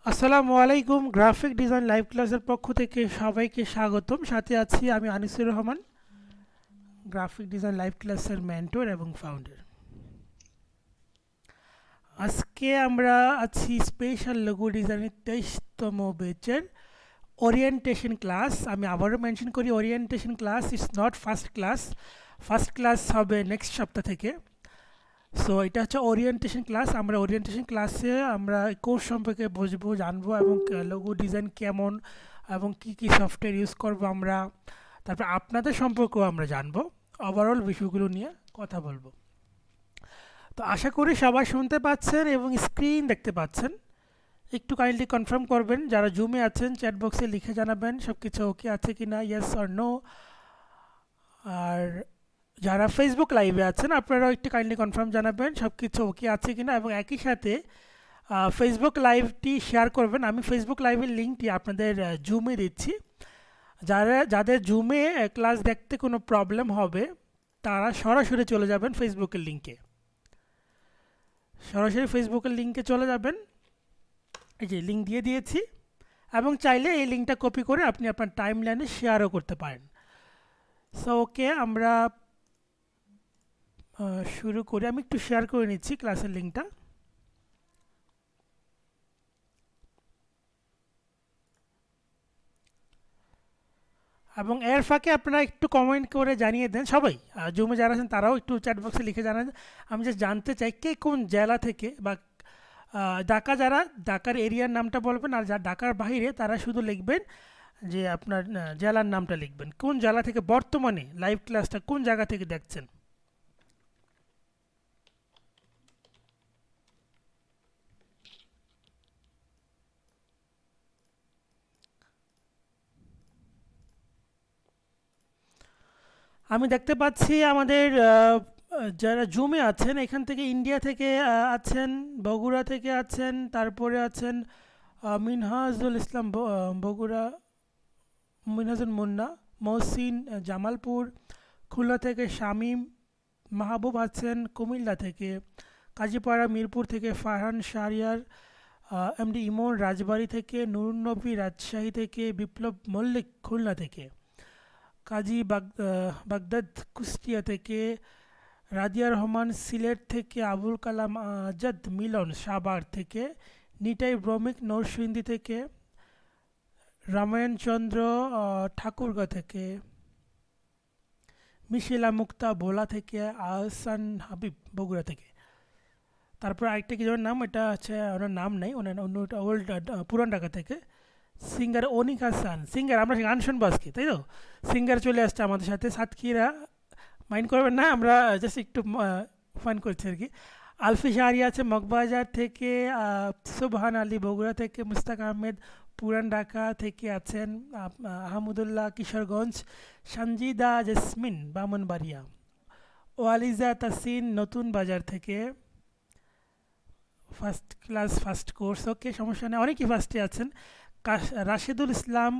আসসালামু আলাইকুম। Graphic design live ক্লাসের পক্ষ থেকে সবাইকে স্বাগতম। সাথে আছি আমি Anisur Rahman, graphic design live ক্লাসের মেন্টর এবং ফাউন্ডার। আজকে আমরা আছি স্পেশাল লোগো ডিজাইনের 23তম ব্যাচের ওরিয়েন্টেশন ক্লাস। আমি আবারও মেনশন করি, orientation class it's not first class. First class হবে নেক্সট সপ্তাহ থেকে। সো এটা হচ্ছে ওরিয়েন্টেশন ক্লাস। আমরা ওরিয়েন্টেশন ক্লাসে আমরা কোর্স সম্পর্কে বুঝবো, জানবো এবং লোগো ডিজাইন কেমন এবং কি কি সফটওয়্যার ইউজ করব আমরা, তারপর আপনাদের সম্পর্কেও আমরা জানবো, ওভারঅল বিষয়গুলো নিয়ে কথা বলবো। তো আশা করি সবাই শুনতে পাচ্ছেন এবং স্ক্রিন দেখতে পাচ্ছেন। একটু কাইন্ডলি কনফার্ম করবেন, যারা জুমে আছেন চ্যাট বক্সে লিখে জানাবেন সব কিছু ওকে আছে কি না, ইয়েস অর নো। আর যারা ফেসবুক লাইভে আছেন আপনারাও একটু কাইন্ডলি কনফার্ম জানাবেন সব কিছু ওকে আছে কিনা, এবং একই সাথে ফেসবুক লাইভটি শেয়ার করবেন। আমি ফেসবুক লাইভের লিঙ্কটি আপনাদের জুমে দিচ্ছি। যাদের জুমে ক্লাস দেখতে কোনো প্রবলেম হবে তারা সরাসরি চলে যাবেন ফেসবুকের লিঙ্কে, সরাসরি ফেসবুকের লিঙ্কে চলে যাবেন। এই যে লিঙ্ক দিয়ে দিয়েছি, এবং চাইলে এই লিঙ্কটা কপি করে আপনি আপনার টাইম লাইনে শেয়ারও করতে পারেন। সো ওকে, আমরা শুরু করি। আমি একটু শেয়ার করে নিচ্ছি ক্লাসের লিঙ্কটা। এবং এর ফাঁকে আপনারা একটু কমেন্ট করে জানিয়ে দেন সবাই, জুমে যারা আছেন তারাও একটু চ্যাট বক্সে লিখে জানান। আমি জাস্ট জানতে চাই কে কোন জেলা থেকে, বা ঢাকা যারা ঢাকার এরিয়ার নামটা বলবেন, আর যারা ঢাকার বাইরে তারা শুধু লিখবেন যে আপনার জেলার নামটা লিখবেন, কোন জেলা থেকে বর্তমানে লাইভ ক্লাসটা কোন জায়গা থেকে দেখছেন। আমি দেখতে পাচ্ছি আমাদের যারা জুমে আছেন এখান থেকে ইন্ডিয়া থেকে আছেন, বগুড়া থেকে আছেন, তারপরে আছেন মিনহাজুল ইসলাম বগুড়া, মিনহাজুল মুন্না, মহসিন জামালপুর, খুলনা থেকে শামীম মাহবুব আছেন, কুমিল্লা থেকে, কাজীপাড়া মিরপুর থেকে ফারহান শাহরিয়ার, এমডি ইমন রাজবাড়ী থেকে, নুরুন্নবী রাজশাহী থেকে, বিপ্লব মল্লিক খুলনা থেকে, কাজী বাগদাদ কুষ্টিয়া থেকে, রাদিয়া রহমান সিলেট থেকে, আবুল কালাম আজাদ মিলন সাভার থেকে, নিতাই ভ্রমিক নরসিংদী থেকে, রামায়ণ চন্দ্র ঠাকুরগাঁ থেকে, মিশেলা মুক্তা ভোলা থেকে, আহসান হাবিব বগুড়া থেকে। তারপর আরেকটা কি নাম, এটা হচ্ছে ওনার নাম নেই, ওনার অন্যটা ওল্ড পুরান ঢাকা থেকে সিঙ্গার অনিক হাসান। সিঙ্গার আমরা গান শুনবো আজকে, তাই তো? সিঙ্গার চলে আসছে আমাদের সাথে। সাতক্ষীরা মাইন্ড করবেন না, আমরা জাস্ট একটু ফান করছি আর কি। আলফি শাহরি আছে মগবাজার থেকে, সুবহান আলী বগুড়া থেকে, মুস্তাক আহমেদ পুরান ঢাকা থেকে আছেন, আহমদুল্লাহ কিশোরগঞ্জ, সঞ্জিদা জেসমিন বামনবাড়িয়া, ওয়ালিজা তাসিন নতুন বাজার থেকে। ফার্স্ট ক্লাস ফার্স্ট কোর্স, ওকে সমস্যা নেই, অনেকেই ফার্স্টে আছেন। রাশেদুল ইসলাম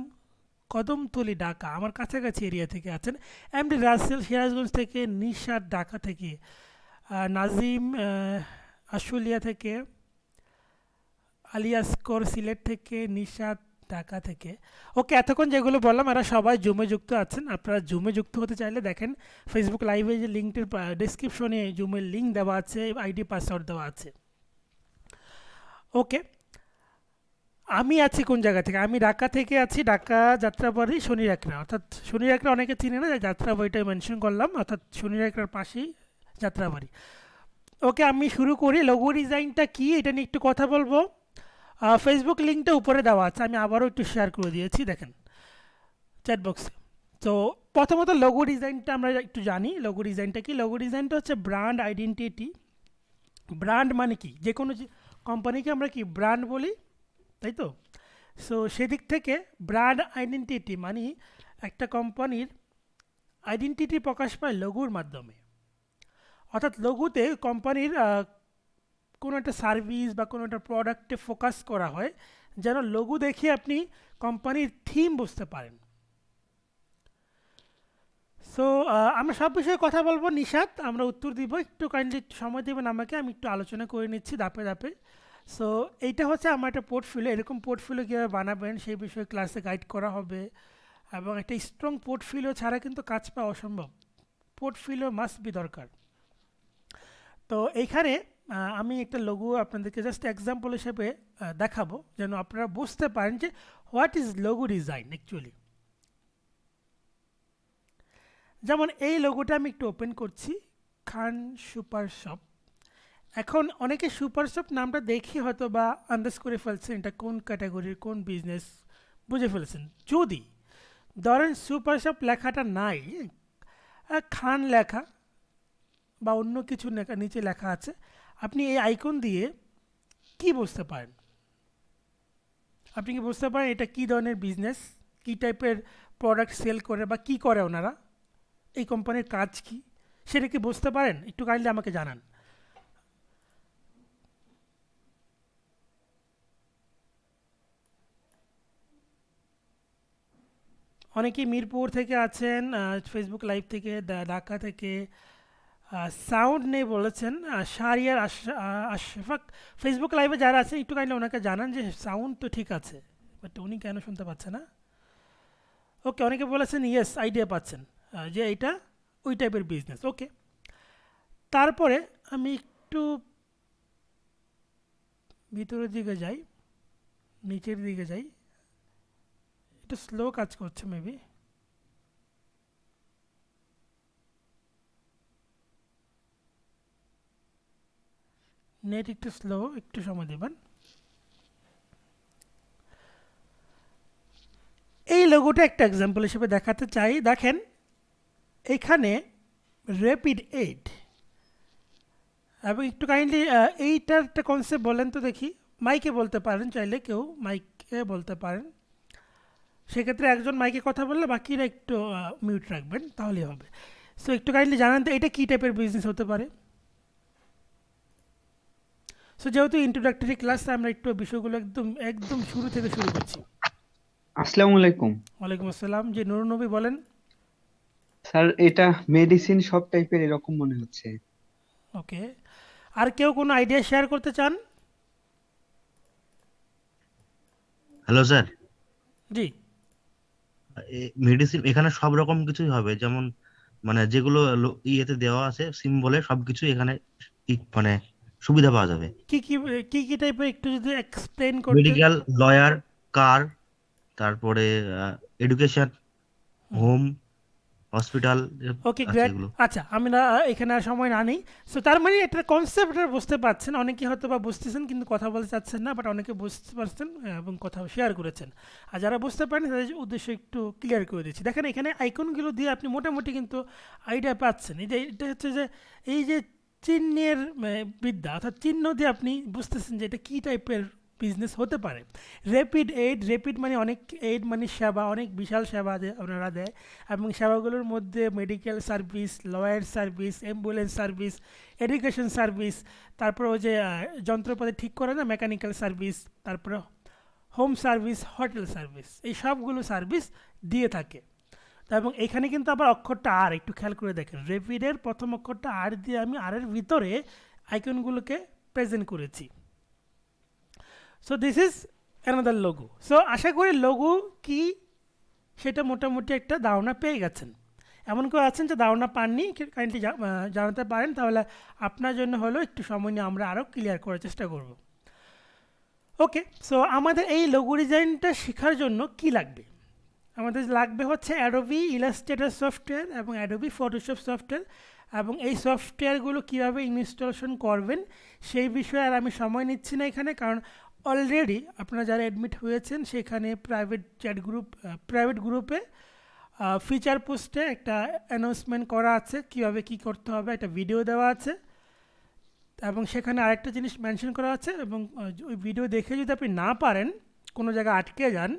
কদমতলী ঢাকা, আমার কাছাকাছি এরিয়া থেকে আছেন। এমডি রাসেল সিরাজগঞ্জ থেকে, নিশাদ ঢাকা থেকে, নাজিম আশুলিয়া থেকে, আলিয়াসকর সিলেট থেকে, নিশাদ ঢাকা থেকে। ওকে, এতক্ষণ যেগুলো বললাম এরা সবাই জুমে যুক্ত আছেন। আপনারা জুমে যুক্ত হতে চাইলে দেখেন ফেসবুক লাইভে যে লিঙ্কটির ডিসক্রিপশনে জুমের লিঙ্ক দেওয়া আছে, আইডি পাসওয়ার্ড দেওয়া আছে। ওকে, আমি আছি কোন জায়গা থেকে, আমি ঢাকা থেকে আছি, ঢাকা যাত্রাবাড়ি শনির একরা, অর্থাৎ শনির একরা অনেকে চিনে না, যাত্রাবাড়িটাই মেনশন করলাম, অর্থাৎ শনির একরার পাশেই যাত্রাবাড়ি। ওকে, আমি শুরু করি। লোগো ডিজাইনটা কি এটা নিয়ে একটু কথা বলবো। ফেসবুক লিঙ্কটা উপরে দেওয়া আছে, আমি আবারও একটু শেয়ার করে দিয়েছি, দেখেন চ্যাট বক্সে। তো প্রথমত লোগো ডিজাইনটা আমরা একটু জানি। লোগো ডিজাইনটা কি? লোগো ডিজাইনটা হচ্ছে ব্র্যান্ড আইডেন্টিটি। ব্র্যান্ড মানে কি? যে কোনো কোম্পানিকে আমরা কি ব্র্যান্ড বলি, তাই তো? সো সেদিক থেকে ব্র্যান্ড আইডেন্টিটি মানে একটা কোম্পানির আইডেন্টিটি প্রকাশ পায় লোগোর মাধ্যমে। অর্থাৎ লোগোতে কোম্পানির কোনো একটা সার্ভিস বা কোনো একটা প্রোডাক্টে ফোকাস করা হয়, যেন লোগো দেখে আপনি কোম্পানির থিম বুঝতে পারেন। সো আমরা সব বিষয়ে কথা বলবো, নিশাত আমরা উত্তর দিব, একটু কাইন্ডলি সময় দেবেন আমাকে, আমি একটু আলোচনা করে নিচ্ছি ধাপে ধাপে। সো এইটা হচ্ছে আমার একটা পোর্টফোলিও, এরকম পোর্টফোলিও কীভাবে বানাবেন সেই বিষয়ে ক্লাসে গাইড করা হবে। এবং একটা স্ট্রং পোর্টফোলিও ছাড়া কিন্তু কাজ পাওয়া অসম্ভব, পোর্টফোলিও মাস্ট বি দরকার। তো এইখানে আমি একটা লোগো আপনাদেরকে জাস্ট এক্সাম্পল হিসেবে দেখাবো যেন আপনারা বুঝতে পারেন যে what is logo design actually. যেমন এই লোগোটা আমি একটু ওপেন করছি, খান সুপার শপ। এখন অনেকে সুপার শপ নামটা দেখে হয়তো বা আন্দাজ করে ফেলছেন এটা কোন ক্যাটাগরির কোন বিজনেস, বুঝে ফেলেছেন। যদি ধরেন সুপার শপ লেখাটা নাই, খান লেখা বা অন্য কিছু নিচে লেখা আছে, আপনি এই আইকন দিয়ে কি বুঝতে পারেন? আপনি কি বুঝতে পারেন এটা কী ধরনের বিজনেস, কী টাইপের প্রোডাক্ট সেল করে বা কী করে ওনারা, এই কোম্পানির কাজ কি, সেটা কি বুঝতে পারেন? একটু কাইন্ডলি আমাকে জানান। অনেকেই মিরপুর থেকে আছেন, ফেসবুক লাইভ থেকে, ঢাকা থেকে, সাউন্ড নেই বলেছেন, শারিয়ার আশফাক। ফেসবুক লাইভে যারা আছেন একটু কাইন্ডলি ওনাকে জানান যে সাউন্ড তো ঠিক আছে, বাট উনি কেন শুনতে পাচ্ছে না। ওকে, অনেকে বলেছেন ইয়েস, আইডিয়া পাচ্ছেন যে এটা ওই টাইপের বিজনেস। ওকে, তারপরে আমি একটু ভিতরের দিকে যাই, নিচের দিকে যাই, একটু স্লো কাজ করছে মেবি। নেট একটু স্লো, একটু সময় দেবেন। এই লোগোটা একটা এক্সাম্পল হিসেবে দেখাতে চাই। দেখেন এখানে র্যাপিড এইড, এবং একটু কাইন্ডলি এইটার একটা কনসেপ্ট বলেন তো দেখি। মাইকে বলতে পারেন, চাইলে কেউ মাইকে বলতে পারেন, সেক্ষেত্রে একজন মাইকে কথা বললে বাকিরা একটু মিউট রাখবেন, তাহলেই হবে। সো একটু কাইন্ডলি জানান তো এটা কী টাইপের বিজনেস হতে পারে। সো যেহেতু ইন্ট্রোডাক্টরি ক্লাস, আমরা একটু বিষয়গুলো একদম একদম শুরু থেকে শুরু করছি। আসসালামু আলাইকুম ওয়ালাইকুম আসসালাম, জি নুরুন নবী বলেন। স্যার। এটা মেডিসিন শপ টাইপের এরকম মনে হচ্ছে। ওকে, আর কেউ কোনো আইডিয়া শেয়ার করতে চান? হ্যালো স্যার, জি, মেডিসিন এখানে সব রকম কিছুই হবে, যেমন মানে যেগুলো ইয়েতে দেওয়া আছে সিম্বলে সবকিছু এখানে মানে সুবিধা পাওয়া যাবে। কি কি কি কি টাইপের একটু যদি এক্সপ্লেন করতেন। মেডিকেল, লয়ার, কার, তারপরে এডুকেশন, হোম, হসপিটাল ওকে আছে গ্রেট। এগুলো। আচ্ছা, আমরা এখানে আর সময় না নেই। সো তার মানে এটার কনসেপ্টটা বুঝতে পারছেন, অনেকে হয়তো বা বুঝতেছেন কিন্তু কথা বলতে চাচ্ছেন না, বাট অনেকে বুঝতে পারছেন এবং কথা শেয়ার করেছেন। আর যারা বুঝতে পারেন তাদের উদ্দেশ্য একটু ক্লিয়ার করে দিচ্ছি। দেখেন এখানে আইকনগুলো দিয়ে আপনি মোটামুটি কিন্তু আইডিয়া পাচ্ছেন। এই যে এটা হচ্ছে যে এই যে চিহ্নের বিদ্যা, অর্থাৎ চিহ্ন দিয়ে আপনি বুঝতেছেন যে এটা কী টাইপের বিজনেস হতে পারে। র্যাপিড এইড, র্যাপিড মানে অনেক, এইড মানে সেবা, অনেক বিশাল সেবা ওনারা দেয়, এবং সেবাগুলোর মধ্যে medical service, lawyer service, ambulance service, education service, তারপরে ওই যে যন্ত্রপাতি ঠিক করে না, মেকানিক্যাল সার্ভিস, তারপরে হোম সার্ভিস, হোটেল সার্ভিস, এই সবগুলো সার্ভিস দিয়ে থাকে। তো এবং এখানে কিন্তু আবার অক্ষরটা আর, একটু খেয়াল করে দেখেন, র্যাপিডের প্রথম অক্ষরটা আর দিয়ে আমি আরের ভিতরে আইকনগুলোকে প্রেজেন্ট করেছি। So this is another logo. So আশা করি লোগো কি সেটা মোটামুটি একটা ধারণা পেয়ে গেছেন। এমন কেউ আছেন যে ধারণা পাননি, কাইন্ডলি জানাতে পারেন, তাহলে আপনার জন্য হলো একটু সময় নিয়ে আমরা আরও ক্লিয়ার করার চেষ্টা করব। ওকে, সো আমাদের এই লোগো ডিজাইনটা শেখার জন্য কি লাগবে? আমাদের লাগবে হচ্ছে অ্যাডোবি ইলাস্ট্রেটর সফটওয়্যার এবং অ্যাডোবি ফটোশপ সফটওয়্যার, এবং এই সফটওয়্যারগুলো কীভাবে ইনস্টলেশন করবেন সেই বিষয়ে আর আমি সময় নিচ্ছি না এখানে, কারণ অলরেডি আপনারা যারা অ্যাডমিট হয়েছেন সেখানে প্রাইভেট গ্রুপে ফিচার পোস্টে একটা অ্যানাউন্সমেন্ট করা আছে, কীভাবে কী করতে হবে, একটা ভিডিও দেওয়া আছে, এবং সেখানে আরেকটা জিনিস মেনশন করা আছে। এবং ওই ভিডিও দেখে যদি আপনি না পারেন, কোনো জায়গায় আটকে যান,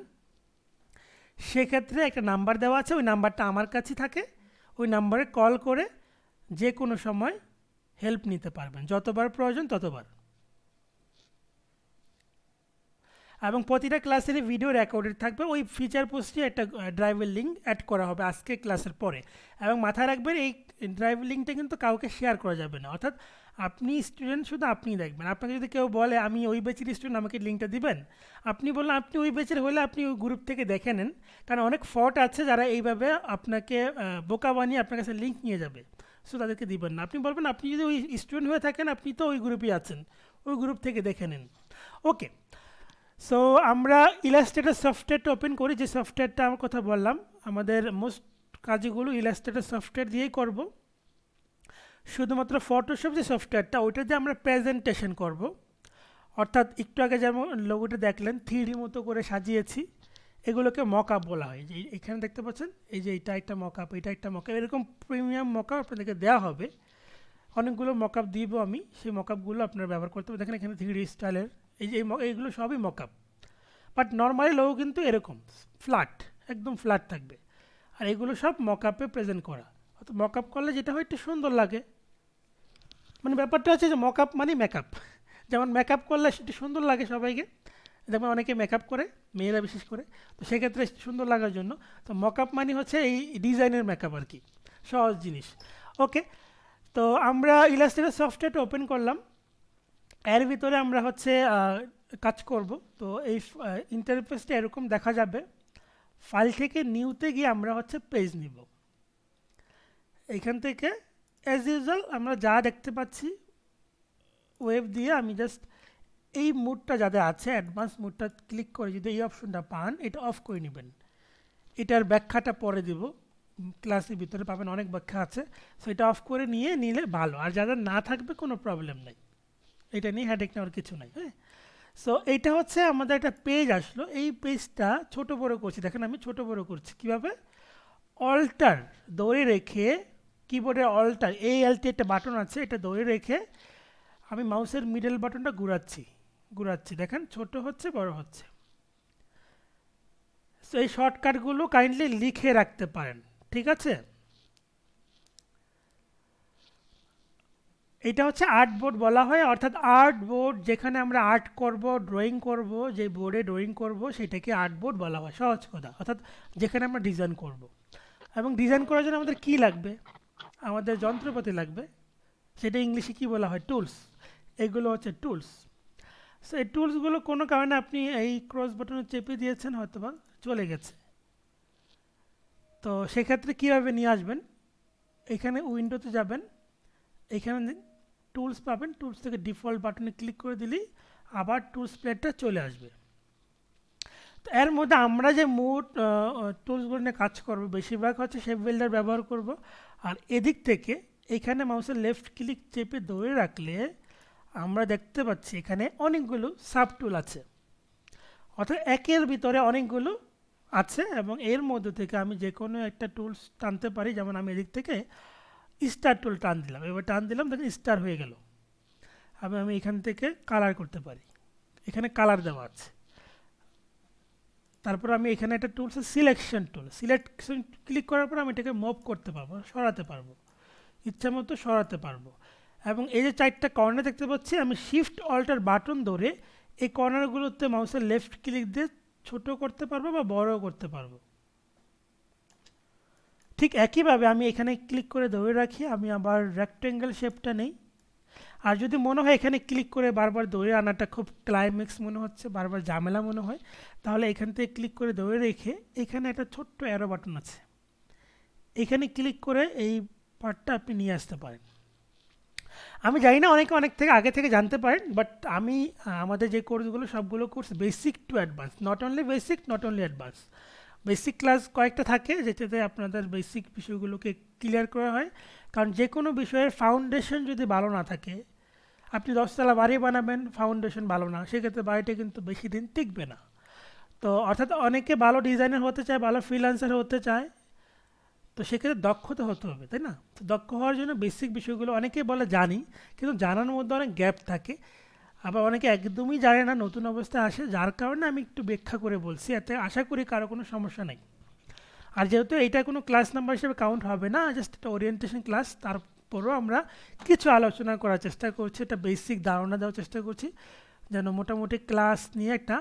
সেক্ষেত্রে একটা নাম্বার দেওয়া আছে, ওই নাম্বারটা আমার কাছে থাকে, ওই নাম্বারে কল করে যে কোনো সময় হেল্প নিতে পারবেন, যতবার প্রয়োজন ততবার। এবং প্রতিটা ক্লাসের ভিডিও রেকর্ডেড থাকবে, ওই ফিচার পোস্টে একটা ড্রাইভের লিঙ্ক অ্যাড করা হবে আজকে ক্লাসের পরে। এবং মাথায় রাখবেন এই ড্রাইভ লিঙ্কটা কিন্তু কাউকে শেয়ার করা যাবে না, অর্থাৎ আপনি স্টুডেন্ট, শুধু আপনিই দেখবেন। আপনাকে যদি কেউ বলে আমি ওই ব্যাচের স্টুডেন্ট, আমাকে লিঙ্কটা দিবেন, আপনি বললেন আপনি ওই ব্যাচের হলে আপনি ওই গ্রুপ থেকে দেখে নেন। কারণ অনেক ফট আছে যারা এইভাবে আপনাকে বোকা বানিয়ে আপনার কাছে লিঙ্ক নিয়ে যাবে, সো তাদেরকে দিবেন না। আপনি বলবেন আপনি যদি ওই স্টুডেন্ট হয়ে থাকেন আপনি তো ওই গ্রুপেই আছেন, ওই গ্রুপ থেকে দেখে নেন। ওকে, সো আমরা ইলাস্ট্রেটর সফটওয়্যারটা ওপেন করি, যে সফটওয়্যারটা আমার কথা বললাম। আমাদের মোস্ট কাজগুলো ইলাস্ট্রেটর সফটওয়্যার দিয়েই করব। শুধুমাত্র ফটোশপ যে সফটওয়্যারটা, ওইটা দিয়ে আমরা প্রেজেন্টেশন করব। অর্থাৎ একটু আগে যেমন লোগোটা দেখলেন 3D মতো করে সাজিয়েছি, এগুলোকে মকআপ বলা হয়। যে এখানে দেখতে পাচ্ছেন, এই যে এটা একটা মকআপ, এটা একটা মকআপ, এরকম প্রিমিয়াম মকআপ আপনাদেরকে দেওয়া হবে। অনেকগুলো মকআপ দিব আমি, সেই মকআপগুলো আপনারা ব্যবহার করতে হবে। দেখেন এখানে 3D স্টাইলের এই যে এইগুলো সবই মকআপ, বাট নর্মালি লোগো কিন্তু এরকম ফ্ল্যাট, একদম ফ্ল্যাট থাকবে। আর এগুলো সব মকআপে প্রেজেন্ট করা। অর্থাৎ মকআপ করলে যেটা হয় একটু সুন্দর লাগে, মানে ব্যাপারটা হচ্ছে যে মকআপ মানে মেকআপ। যেমন মেকআপ করলে সেটা সুন্দর লাগে সবাইকে, যেমন অনেকে মেকআপ করে, মেয়েরা বিশেষ করে, তো সেক্ষেত্রে সুন্দর লাগার জন্য তো মকআপ মানে হচ্ছে এই ডিজাইনের মেকআপ আর কি, সহজ জিনিস। ওকে, তো আমরা ইলাস্ট্রেটর সফটওয়্যারটা ওপেন করলাম, এর ভিতরে আমরা হচ্ছে কাজ করব। তো এই ইন্টারফেসটা এরকম দেখা যাবে। ফাইল থেকে নিউতে গিয়ে আমরা হচ্ছে পেজ নিব। এইখান থেকে অ্যাজ ইউজুয়াল আমরা যা দেখতে পাচ্ছি ওয়েব দিয়ে, আমি জাস্ট এই মুডটা যাদের আছে অ্যাডভান্স মুডটা ক্লিক করে যদি এই অপশনটা পান, এটা অফ করে নেবেন। এটার ব্যাখ্যাটা পরে দিব, ক্লাসের ভিতরে পাবেন, অনেক ব্যাখ্যা আছে। সো এটা অফ করে নিলে ভালো, আর যাদের না থাকবে কোনো প্রবলেম নেই, এটা নিয়ে হেডেক নেওয়ার কিছু নাই। হ্যাঁ, সো এইটা হচ্ছে আমাদের একটা পেজ আসলো। এই পেজটা ছোট বড় করছি, দেখেন আমি ছোট বড় করছি কীভাবে, অল্টার ধরে রেখে, কিবোর্ডে অল্টার ALT একটা বাটন আছে, এটা ধরে রেখে আমি মাউসের মিডল বাটনটা ঘুরাচ্ছি, দেখেন ছোট হচ্ছে বড় হচ্ছে। সো এই শর্টকাটগুলো কাইন্ডলি লিখে রাখতে পারেন, ঠিক আছে। এটা হচ্ছে আর্ট বোর্ড বলা হয়, অর্থাৎ আর্ট বোর্ড যেখানে আমরা আর্ট করব, ড্রয়িং করব, যে বোর্ডে ড্রয়িং করব সেটাকে আর্ট বোর্ড বলা হয়, সহজ কথা। অর্থাৎ যেখানে আমরা ডিজাইন করব, এবং ডিজাইন করার জন্য আমাদের কী লাগবে, আমাদের যন্ত্রপাতি লাগবে, সেটা ইংলিশে কী বলা হয়, টুলস। এগুলো হচ্ছে টুলস। সো এই টুলসগুলো কোনো কারণে আপনি এই ক্রস বাটনে চেপে দিয়েছেন, হয়তো বা চলে গেছে। তো সেক্ষেত্রে কীভাবে নিয়ে আসবেন, এখানে উইন্ডোতে যাবেন, এখানে টুলস পাবেন, টুলস থেকে ডিফল্ট বাটনে ক্লিক করে দিলেই আবার টুলস প্লেটটা চলে আসবে। তো এর মধ্যে আমরা যে মোট টুলসগুলো নিয়ে কাজ করব, বেশিরভাগ হচ্ছে শেপ বিল্ডার ব্যবহার করব। আর এদিক থেকে এখানে মাউসের লেফট ক্লিক চেপে ধরে রাখলে আমরা দেখতে পাচ্ছি এখানে অনেকগুলো সাব টুল আছে, অর্থাৎ একের ভিতরে অনেকগুলো আছে, এবং এর মধ্যে থেকে আমি যে কোনো একটা টুলস টানতে পারি। যেমন আমি এদিক থেকে স্টার টুল টান দিলাম, এবার টান দিলাম, দেখেন স্টার হয়ে গেল। আমি এখান থেকে কালার করতে পারি, এখানে কালার দেওয়া আছে। তারপর আমি এখানে একটা tools selection tool, selection click করার পর আমি এটাকে মুভ করতে পারবো, সরাতে পারবো, ইচ্ছা মতো সরাতে পারবো। এবং এই যে 4টা কর্নার দেখতে পাচ্ছি, আমি শিফট অল্টার বাটন ধরে এই কর্নারগুলোতে মাউসের লেফট ক্লিক দিয়ে ছোট করতে পারবো বা বড় করতে পারবো। ঠিক একইভাবে আমি এখানে ক্লিক করে ধরে রাখি, আমি আবার রেক্টেঙ্গেল শেপটা নেই। আর যদি মনে হয় এখানে ক্লিক করে বারবার ধরে আনাটা খুব ক্লাইম্যাক্স মনে হচ্ছে, বারবার ঝামেলা মনে হয়, তাহলে এখান থেকে ক্লিক করে ধরে রেখে এখানে একটা ছোট্ট অ্যারো বাটন আছে, এখানে ক্লিক করে এই পার্টটা আপনি নিয়ে আসতে পারেন। আমি জানি না অনেকে অনেক থেকে আগে থেকে জানতে পারেন, বাট আমি আমাদের যে কোর্সগুলো সবগুলো course basic to advance, not only basic, not only advance. Basic class কয়েকটা থাকে যেটাতে আপনাদের বেসিক বিষয়গুলোকে ক্লিয়ার করা হয়। কারণ যে কোনো বিষয়ের ফাউন্ডেশন যদি ভালো না থাকে, আপনি 10তলা বাড়ি বানাবেন, ফাউন্ডেশন ভালো না, সেক্ষেত্রে বাড়িটা কিন্তু বেশি দিন টিকবে না। তো অর্থাৎ অনেকে ভালো ডিজাইনার হতে চায়, ভালো ফ্রিল্যান্সার হতে চায়, তো সেক্ষেত্রে দক্ষতা হতে হবে, তাই না। তো দক্ষ হওয়ার জন্য বেসিক বিষয়গুলো অনেকেই বলে জানি, কিন্তু জানার মধ্যে অনেক গ্যাপ থাকে। আবার অনেকে একদমই জানে না, নতুন অবস্থায় আসে, যার কারণে আমি একটু ব্যাখ্যা করে বলছি, এতে আশা করি কারো কোনো সমস্যা নেই। আর যেহেতু এইটা কোনো ক্লাস নাম্বার হিসেবে কাউন্ট হবে না, জাস্ট একটা ওরিয়েন্টেশন ক্লাস, তারপরও আমরা কিছু আলোচনা করার চেষ্টা করছি, একটা বেসিক ধারণা দেওয়ার চেষ্টা করছি, যেন মোটামুটি ক্লাস নিয়ে একটা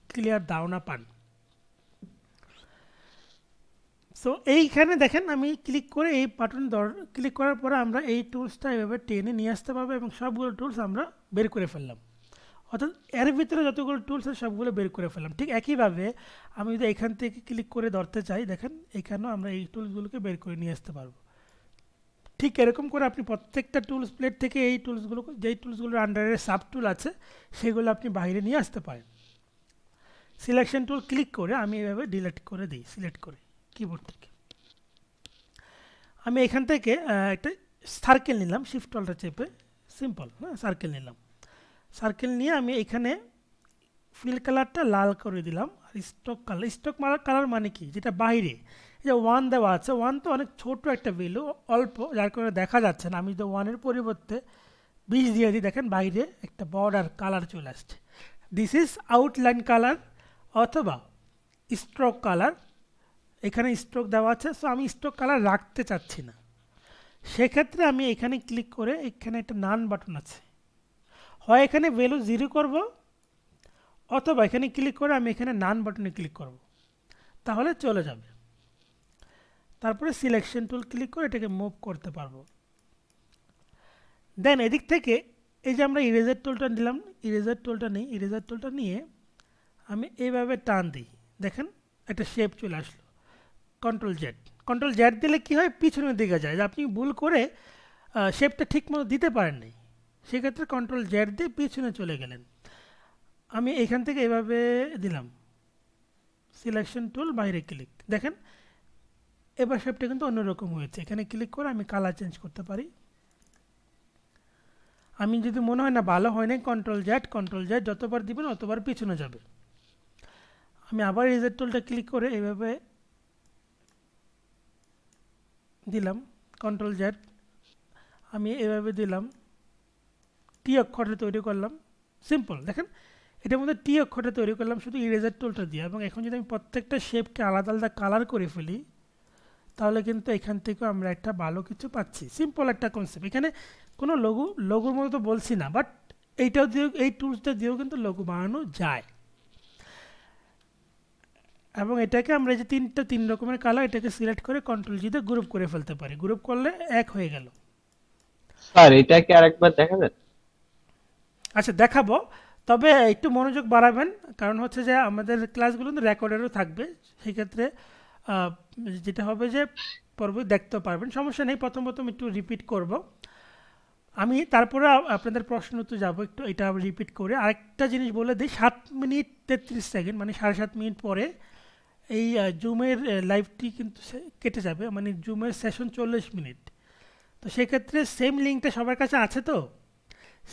ক্লিয়ার ধারণা পান। সো এইখানে দেখেন আমি ক্লিক করে এই বাটন ক্লিক করার পরে আমরা এই টুলসটা এভাবে টেনে নিয়ে আসতে পারবো এবং সবগুলো টুলস আমরা বের করে ফেললাম। অর্থাৎ এর ভিতরে যতগুলো টুলস আছে সবগুলো বের করে ফেললাম। ঠিক একইভাবে আমি যদি এখান থেকে ক্লিক করে ধরতে চাই, দেখেন এখানেও আমরা এই টুলসগুলোকে বের করে নিয়ে আসতে পারবো। ঠিক এরকম করে আপনি প্রত্যেকটা টুলস প্লেট থেকে এই টুলসগুলো, যেই টুলসগুলোর আন্ডারে সাব টুল আছে সেগুলো আপনি বাইরে নিয়ে আসতে পারেন। সিলেকশন টুল ক্লিক করে আমি এভাবে ডিলিট করে দিই, সিলেক্ট করে কিবোর্ড থেকে। আমি এখান থেকে একটা সার্কেল নিলাম, শিফট অল্টার চেপে, সিম্পল হ্যাঁ, সার্কেল নিলাম। সার্কেল নিয়ে আমি এখানে ফিল কালারটা লাল করে দিলাম। আর স্টক কালার মানে কি, যেটা বাইরে, এই যে 1 দেওয়া আছে, 1 তো অনেক ছোট একটা ভ্যালু, অল্প, যার কারণে দেখা যাচ্ছে না। আমি যদি 1-এর পরিবর্তে 20 দিয়ে দিই, দেখেন বাইরে একটা বর্ডার কালার চলে আসছে। দিস ইজ আউটলাইন কালার অথবা স্ট্রোক কালার। এখানে স্ট্রোক দেওয়া আছে, সো আমি স্ট্রোক কালার রাখতে চাচ্ছি না। সেক্ষেত্রে আমি এখানে ক্লিক করে এখানে একটা নান বাটন আছে, হয় এখানে ভ্যালু 0 করব অথবা এখানে ক্লিক করে আমি এখানে নান বাটনে ক্লিক করব, তাহলে চলে যাবে। তারপরে সিলেকশন টুল ক্লিক করে এটাকে মুভ করতে পারবো। দেন এদিক থেকে এই যে আমরা ইরেজার টুলটা নিলাম, ইরেজার টুলটা নিয়ে আমি এইভাবে টান দিই, দেখেন একটা শেপ চলে আসলো। কন্ট্রোল জেড দিলে কি হয়, পিছনের দিকে যায়, যে আপনি ভুল করে শেপটা ঠিক মতো দিতে পারেন নাই, সেক্ষেত্রে কন্ট্রোল জেড দিয়ে পিছনে চলে গেলেন। আমি এখান থেকে এভাবে দিলাম, সিলেকশন টুল বাইরে ক্লিক, দেখেন এবার শেপটা কিন্তু অন্যরকম হয়েছে। এখানে ক্লিক করে আমি কালার চেঞ্জ করতে পারি। আমি যদি মনে হয় না ভালো হয় না, কন্ট্রোল জেড যতবার দিবেন ততবার পিছনে যাবে। আমি আবার ইরেজার টুলটা ক্লিক করে এভাবে দিলাম, কন্ট্রোল জেড, আমি এভাবে দিলাম, টি অক্ষরে তৈরি করলাম, সিম্পল। দেখেন এটার মধ্যে টি অক্ষরে তৈরি করলাম শুধু ইরেজার টুলটা দিয়ে। এবং এখন যদি আমি প্রত্যেকটা শেপকে আলাদা আলাদা কালার করে ফেলি, তাহলে কিন্তু এখান থেকেও আমরা একটা ভালো কিছু পাচ্ছি। সিম্পল একটা কনসেপ্ট, এখানে কোনো লোগোর মতো তো বলছি না, বাট এইটাও দিয়েও, এই টুলসটা দিয়েও কিন্তু লোগো বানানো যায়। এবং এটাকে আমরা এই যে তিন রকমের কালার, এটাকে সিলেক্ট করে কন্ট্রোল জি দিয়ে গ্রুপ করে ফেলতে পারি। গ্রুপ করলে এক হয়ে গেল। স্যার এটা কি আরেকবার দেখাবেন? আচ্ছা দেখাবো, তবে একটু মনোযোগ বাড়াবেন, কারণ হচ্ছে যে আমাদের ক্লাসগুলো কিন্তু রেকর্ডেরও থাকবে। সেক্ষেত্রে আহ, যেটা হবে যে পরবর্তী দেখতেও পারবেন, সমস্যা নেই। প্রথম একটু রিপিট করব আমি, তারপরে আপনাদের প্রশ্ন উত্তর যাবো একটু। এটা রিপিট করে আরেকটা জিনিস বলে দিই, 7 মিনিট 33 সেকেন্ড মানে 7.5 মিনিট পরে এই জুমের লাইভটি কিন্তু কেটে যাবে, মানে জুমের সেশন 40 মিনিট। তো সেক্ষেত্রে সেম লিঙ্কটা সবার কাছে আছে, তো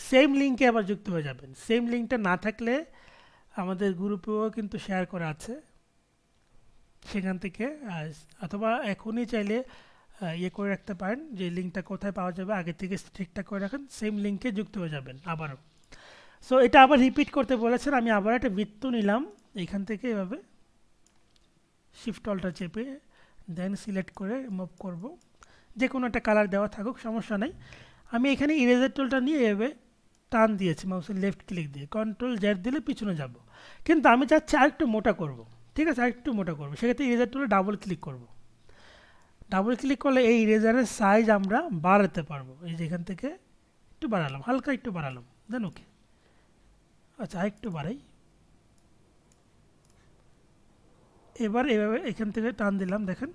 সেম লিঙ্কে আবার যুক্ত হয়ে যাবেন। সেম লিঙ্কটা না থাকলে আমাদের গ্রুপেও কিন্তু শেয়ার করা আছে, সেখান থেকে অথবা এখনই চাইলে ইয়ে করে রাখতে পারেন, যে লিঙ্কটা কোথায় পাওয়া যাবে আগে থেকে ঠিকঠাক করে রাখেন, সেম লিঙ্কে যুক্ত হয়ে যাবেন আবারও। সো এটা আবার রিপিট করতে বলেছেন, আমি আবার একটা বৃত্ত নিলাম এইখান থেকে, এভাবে শিফট অল্টার চেপে দেন সিলেক্ট করে মুভ করব। যে কোনো একটা কালার দেওয়া থাকুক, সমস্যা নেই। আমি এখানে ইরেজার টুলটা নিয়ে এভাবে টান দিয়েছি মাউসের লেফট ক্লিক দিয়ে, কন্ট্রোল জেড দিলে পিছনে যাব। কিন্তু আমি চাচ্ছি আরেকটু মোটা করব, ঠিক আছে, আরেকটু মোটা করব। সেক্ষেত্রে ইরেজার টুলে ডাবল ক্লিক করব। ডাবল ক্লিক করলে এই ইরেজারের সাইজ আমরা বাড়াতে পারবো। এই যে এখান থেকে একটু বাড়ালাম, হালকা একটু বাড়ালাম, দেন ওকে। আচ্ছা আরেকটু বাড়াই, এবার এভাবে এখান থেকে টান দিলাম, দেখেন,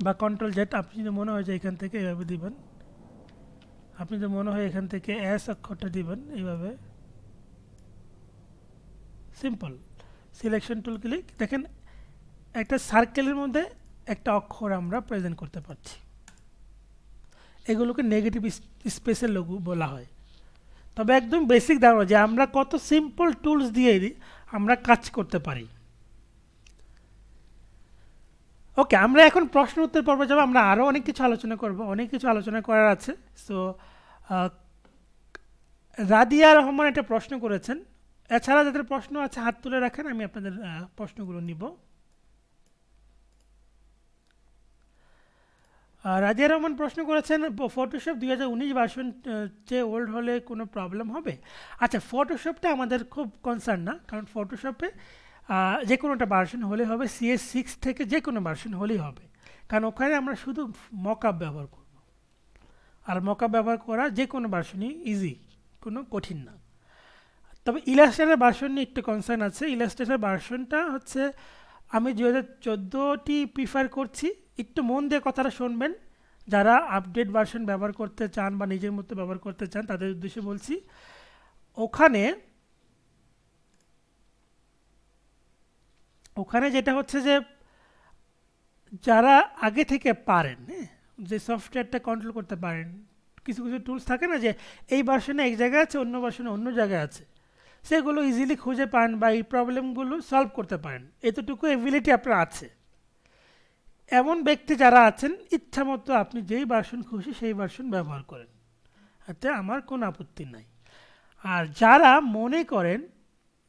বা কন্ট্রোল জেড, আপনি যদি মনে হয় যে এখান থেকে এভাবে দিবেন, আপনি যদি মনে হয় এখান থেকে এস অক্ষরটা দিবেন এইভাবে, সিম্পল। সিলেকশন টুল ক্লিক, দেখেন একটা সার্কেলের মধ্যে একটা অক্ষর আমরা প্রেজেন্ট করতে পারছি। এগুলোকে নেগেটিভ স্পেসের লোগো বলা হয়। তবে একদম বেসিক ধারণা যে আমরা কত সিম্পল টুলস দিয়ে আমরা কাজ করতে পারি। ওকে, আমরা এখন প্রশ্ন উত্তর পর্বে যাবো। আমরা আরও অনেক কিছু আলোচনা করব, অনেক কিছু আলোচনা করার আছে। সো রাদিয়া রহমান একটা প্রশ্ন করেছেন। এছাড়া যাদের প্রশ্ন আছে হাত তুলে রাখেন, আমি আপনাদের প্রশ্নগুলো নিব। রাদিয়া রহমান প্রশ্ন করেছেন, ফটোশপ 2019 ভার্সন চেয়ে ওল্ড হলে কোনো প্রবলেম হবে? আচ্ছা, ফটোশপটা আমাদের খুব কনসার্ন না, কারণ ফটোশপে যে কোনোটা ভার্সন হলে হবে, CS6 থেকে যে কোনো ভার্সন হলেই হবে, কারণ ওখানে আমরা শুধু মকআপ ব্যবহার করব। আর মকআপ ব্যবহার করা যে কোনো ভার্সনই ইজি, কোনো কঠিন না। তবে ইলাস্ট্রেটর ভার্সন নিয়ে একটু কনসার্ন আছে। ইলাস্ট্রেটর ভার্সনটা হচ্ছে আমি 2014টি প্রিফার করছি। একটু মন দিয়ে কথাটা শুনবেন, যারা আপডেট ভার্সন ব্যবহার করতে চান বা নিজের মতো ব্যবহার করতে চান তাদের উদ্দেশ্যে বলছি। ওখানে ওখানে যেটা হচ্ছে যে যারা আগে থেকে পারেন, হ্যাঁ, যে সফটওয়্যারটা কন্ট্রোল করতে পারেন, কিছু কিছু টুলস থাকে না যে এই ভার্সনে এক জায়গায় আছে, অন্য ভার্সনে অন্য জায়গায় আছে, সেগুলো ইজিলি খুঁজে পান বা এই প্রবলেমগুলো সলভ করতে পারেন, এতটুকু এবিলিটি আপনার আছে। এমন ব্যক্তি যারা আছেন, ইচ্ছা মতো আপনি যেই ভার্সন খুশি সেই ভার্সন ব্যবহার করেন, এতে আমার কোনো আপত্তি নাই। আর যারা মনে করেন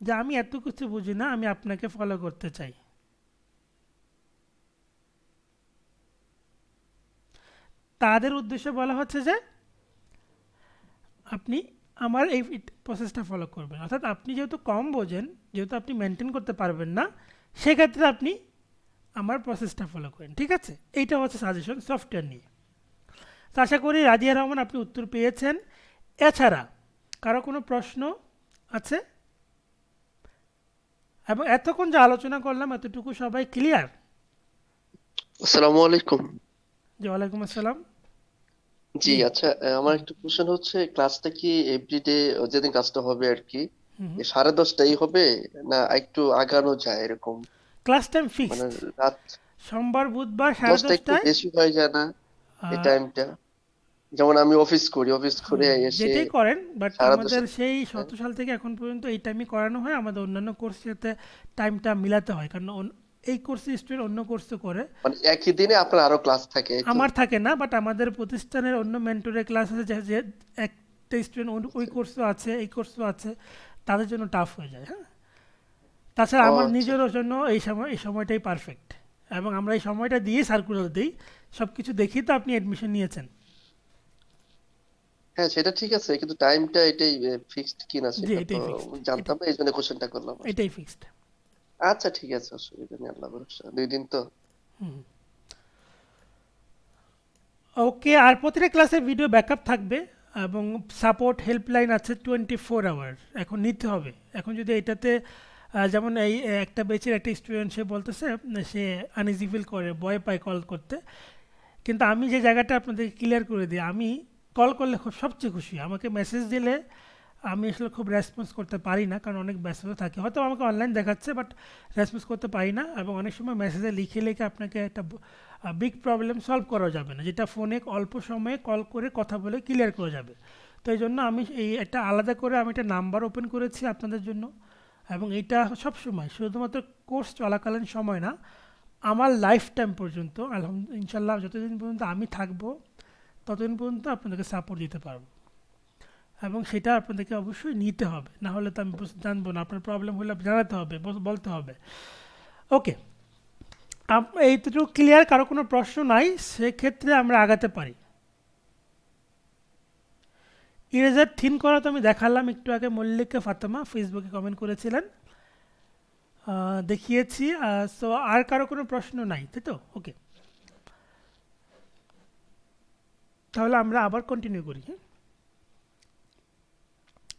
যে আমি এত কিছু বুঝি না, আমি আপনাকে ফলো করতে চাই, তাদের উদ্দেশ্যে বলা হচ্ছে যে আপনি আমার এই প্রসেসটা ফলো করবেন। অর্থাৎ আপনি যেহেতু কম বোঝেন, যেহেতু আপনি মেনটেন করতে পারবেন না, সেক্ষেত্রে আপনি আমার প্রসেসটা ফলো করেন, ঠিক আছে? এইটা হচ্ছে সাজেশন সফটওয়্যার নিয়ে। তো আশা করি রাজিয়া রহমান আপনি উত্তর পেয়েছেন। এছাড়া কারো কোনো প্রশ্ন আছে? এবং এতক্ষণ যে আলোচনা করলাম এতটুকু সবাই ক্লিয়ার? আসসালামু আলাইকুম। জি, ওয়ালাইকুম আসসালাম। জি জি। আচ্ছা, আমার একটা কোশ্চেন হচ্ছে, ক্লাসটা কি এভরিডে যেদিন ক্লাসটা হবে আর কি হুম। 10:30টাই হবে, না একটু আগানো যায় এরকম? ক্লাস টাইম মানে ফিক্সড, রাত সোমবার বুধবার 10টা একটু 10:30টায়। বেশি হয়ে যায় না এই টাইমটা? যেমন আমি অফিস করি, অফিস করে এসে যেটাই করেন, বাট 10:30। আমাদের সেই হ্যাঁ, 17 সাল থেকে এখন পর্যন্ত এই টাইমই করানো হয়। আমাদের অন্যান্য কোর্সের সাথে টাইমটা মিলাতে হয়, কারণ এই কোর্সে স্টুডেন্ট অন্য কোর্সে করে, মানে একই দিনে আপনার আরো ক্লাস থাকে, এই তো? আমার থাকে না। বাট আমাদের প্রতিষ্ঠানের অন্য মেন্টরের ক্লাস আছে, যে যে একটা স্টুডেন্ট ওই কোর্সও আছে, এই কোর্সও আছে, তাদের জন্য টাফ হয়ে যায়। হ্যাঁ, তাছাড়া ও আমার আচ্ছা। নিজেরও জন্য এই সময়টাই পারফেক্ট, এবং আমরা এই সময়টা দিয়ে সার্কুলার দিই, সব কিছু দেখি। তো আপনি অ্যাডমিশন নিয়েছেন? হ্যাঁ সেটা ঠিক আছে, কিন্তু টাইমটা এটাই ফিক্সড কিনা জি, সেটা তো এটাই ফিক্সড, জানতাম না, এই জন্য কোশ্চেনটা করলাম আর কি। এটাই ফিক্সড। আচ্ছা ঠিক আছে, অসুবিধা নেই, আল্লাহ ভরসা, 2 দিন তো। হুম। ওকে, আর প্রতিটা ক্লাসের ভিডিও ব্যাকআপ থাকবে, এবং সাপোর্ট হেল্পলাইন আছে 24 আওয়ার, এখন নিতে হবে। এখন যদি এটাতে যেমন এই একটা বেচের একটা স্টুডেন্ট সে বলতেছে সে আনইজি ফিল করে, ভয় পায় কল করতে, কিন্তু আমি যে জায়গাটা আপনাদেরকে ক্লিয়ার করে দিই, আমি কল করলে খুব সবচেয়ে খুশি। আমাকে মেসেজ দিলে আমি আসলে খুব রেসপন্স করতে পারি না, কারণ অনেক ব্যস্ততা থাকে, হয়তো আমাকে অনলাইন দেখাচ্ছে বাট রেসপন্স করতে পারি না। এবং অনেক সময় মেসেজে লিখে লিখে আপনাকে একটা বিগ প্রবলেম সলভ করা যাবে না, যেটা ফোনে অল্প সময়ে কল করে কথা বলে ক্লিয়ার করা যাবে। তো এই জন্য আমি এই একটা আলাদা করে আমি একটা নাম্বার ওপেন করেছি আপনাদের জন্য, এবং এইটা সব সময়, শুধুমাত্র কোর্স চলাকালীন সময় না, আমার লাইফ টাইম পর্যন্ত, আলহামদুলিল্লাহ ইনশাল্লাহ যতদিন পর্যন্ত আমি থাকবো ততদিন পর্যন্ত আপনাদেরকে সাপোর্ট দিতে পারবো। এবং সেটা আপনাদেরকে অবশ্যই নিতে হবে, না হলে তো আমি জানবো না। আপনার প্রবলেম হলে জানাতে হবে, বলতে হবে। ওকে, এইটুকু ক্লিয়ার? কারো কোনো প্রশ্ন নাই? সেক্ষেত্রে আমরা আগাতে পারি। ইরেজার থিন করা তো আমি দেখালাম একটু আগে, মল্লিকা ফাতেমা ফেসবুকে কমেন্ট করেছিলেন, দেখিয়েছি। সো আর কারো কোনো প্রশ্ন নাই, তাই তো? ওকে, তাহলে আমরা আবার কন্টিনিউ করি। হ্যাঁ,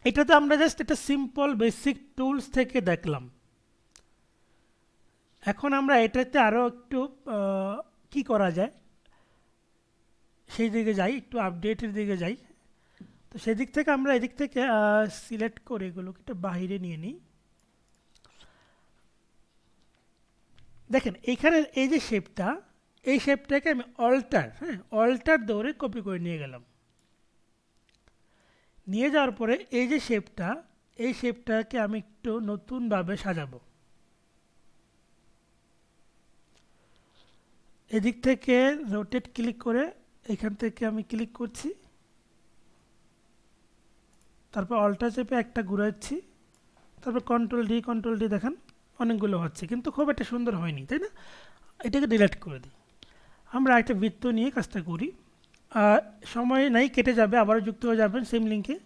এটাতে আমরা জাস্ট একটা সিম্পল বেসিক টুলস থেকে দেখলাম। এখন আমরা এটাতে আরও একটু কি করা যায় সেই দিকে যাই, একটু আপডেটের দিকে যাই। তো সেদিক থেকে আমরা এদিক থেকে সিলেক্ট করে এগুলোকে একটু বাইরে নিয়ে নিই। দেখেন এইখানে এই যে শেপটা, এই শেপটাকে আমি অল্টার দৌড়ে কপি করে নিয়ে গেলাম। নিয়ে যাওয়ার পরে এই যে শেপটা, এই শেপটাকে আমি একটু নতুনভাবে সাজাবো। এদিক থেকে রোটেট ক্লিক করে এখান থেকে আমি ক্লিক করছি, তারপর অল্টার চেপে একটা ঘুরাচ্ছি, তারপর কন্ট্রোল ডি, দেখেন অনেকগুলো হচ্ছে, কিন্তু খুব একটা সুন্দর হয়নি, তাই না? এটাকে ডিলিট করে দিই। আমরা একটা বৃত্ত নিয়ে কাজটা করি। সময় নাই, কেটে যাবে, আবারও যুক্ত হয়ে যাবেন সেম লিঙ্কে।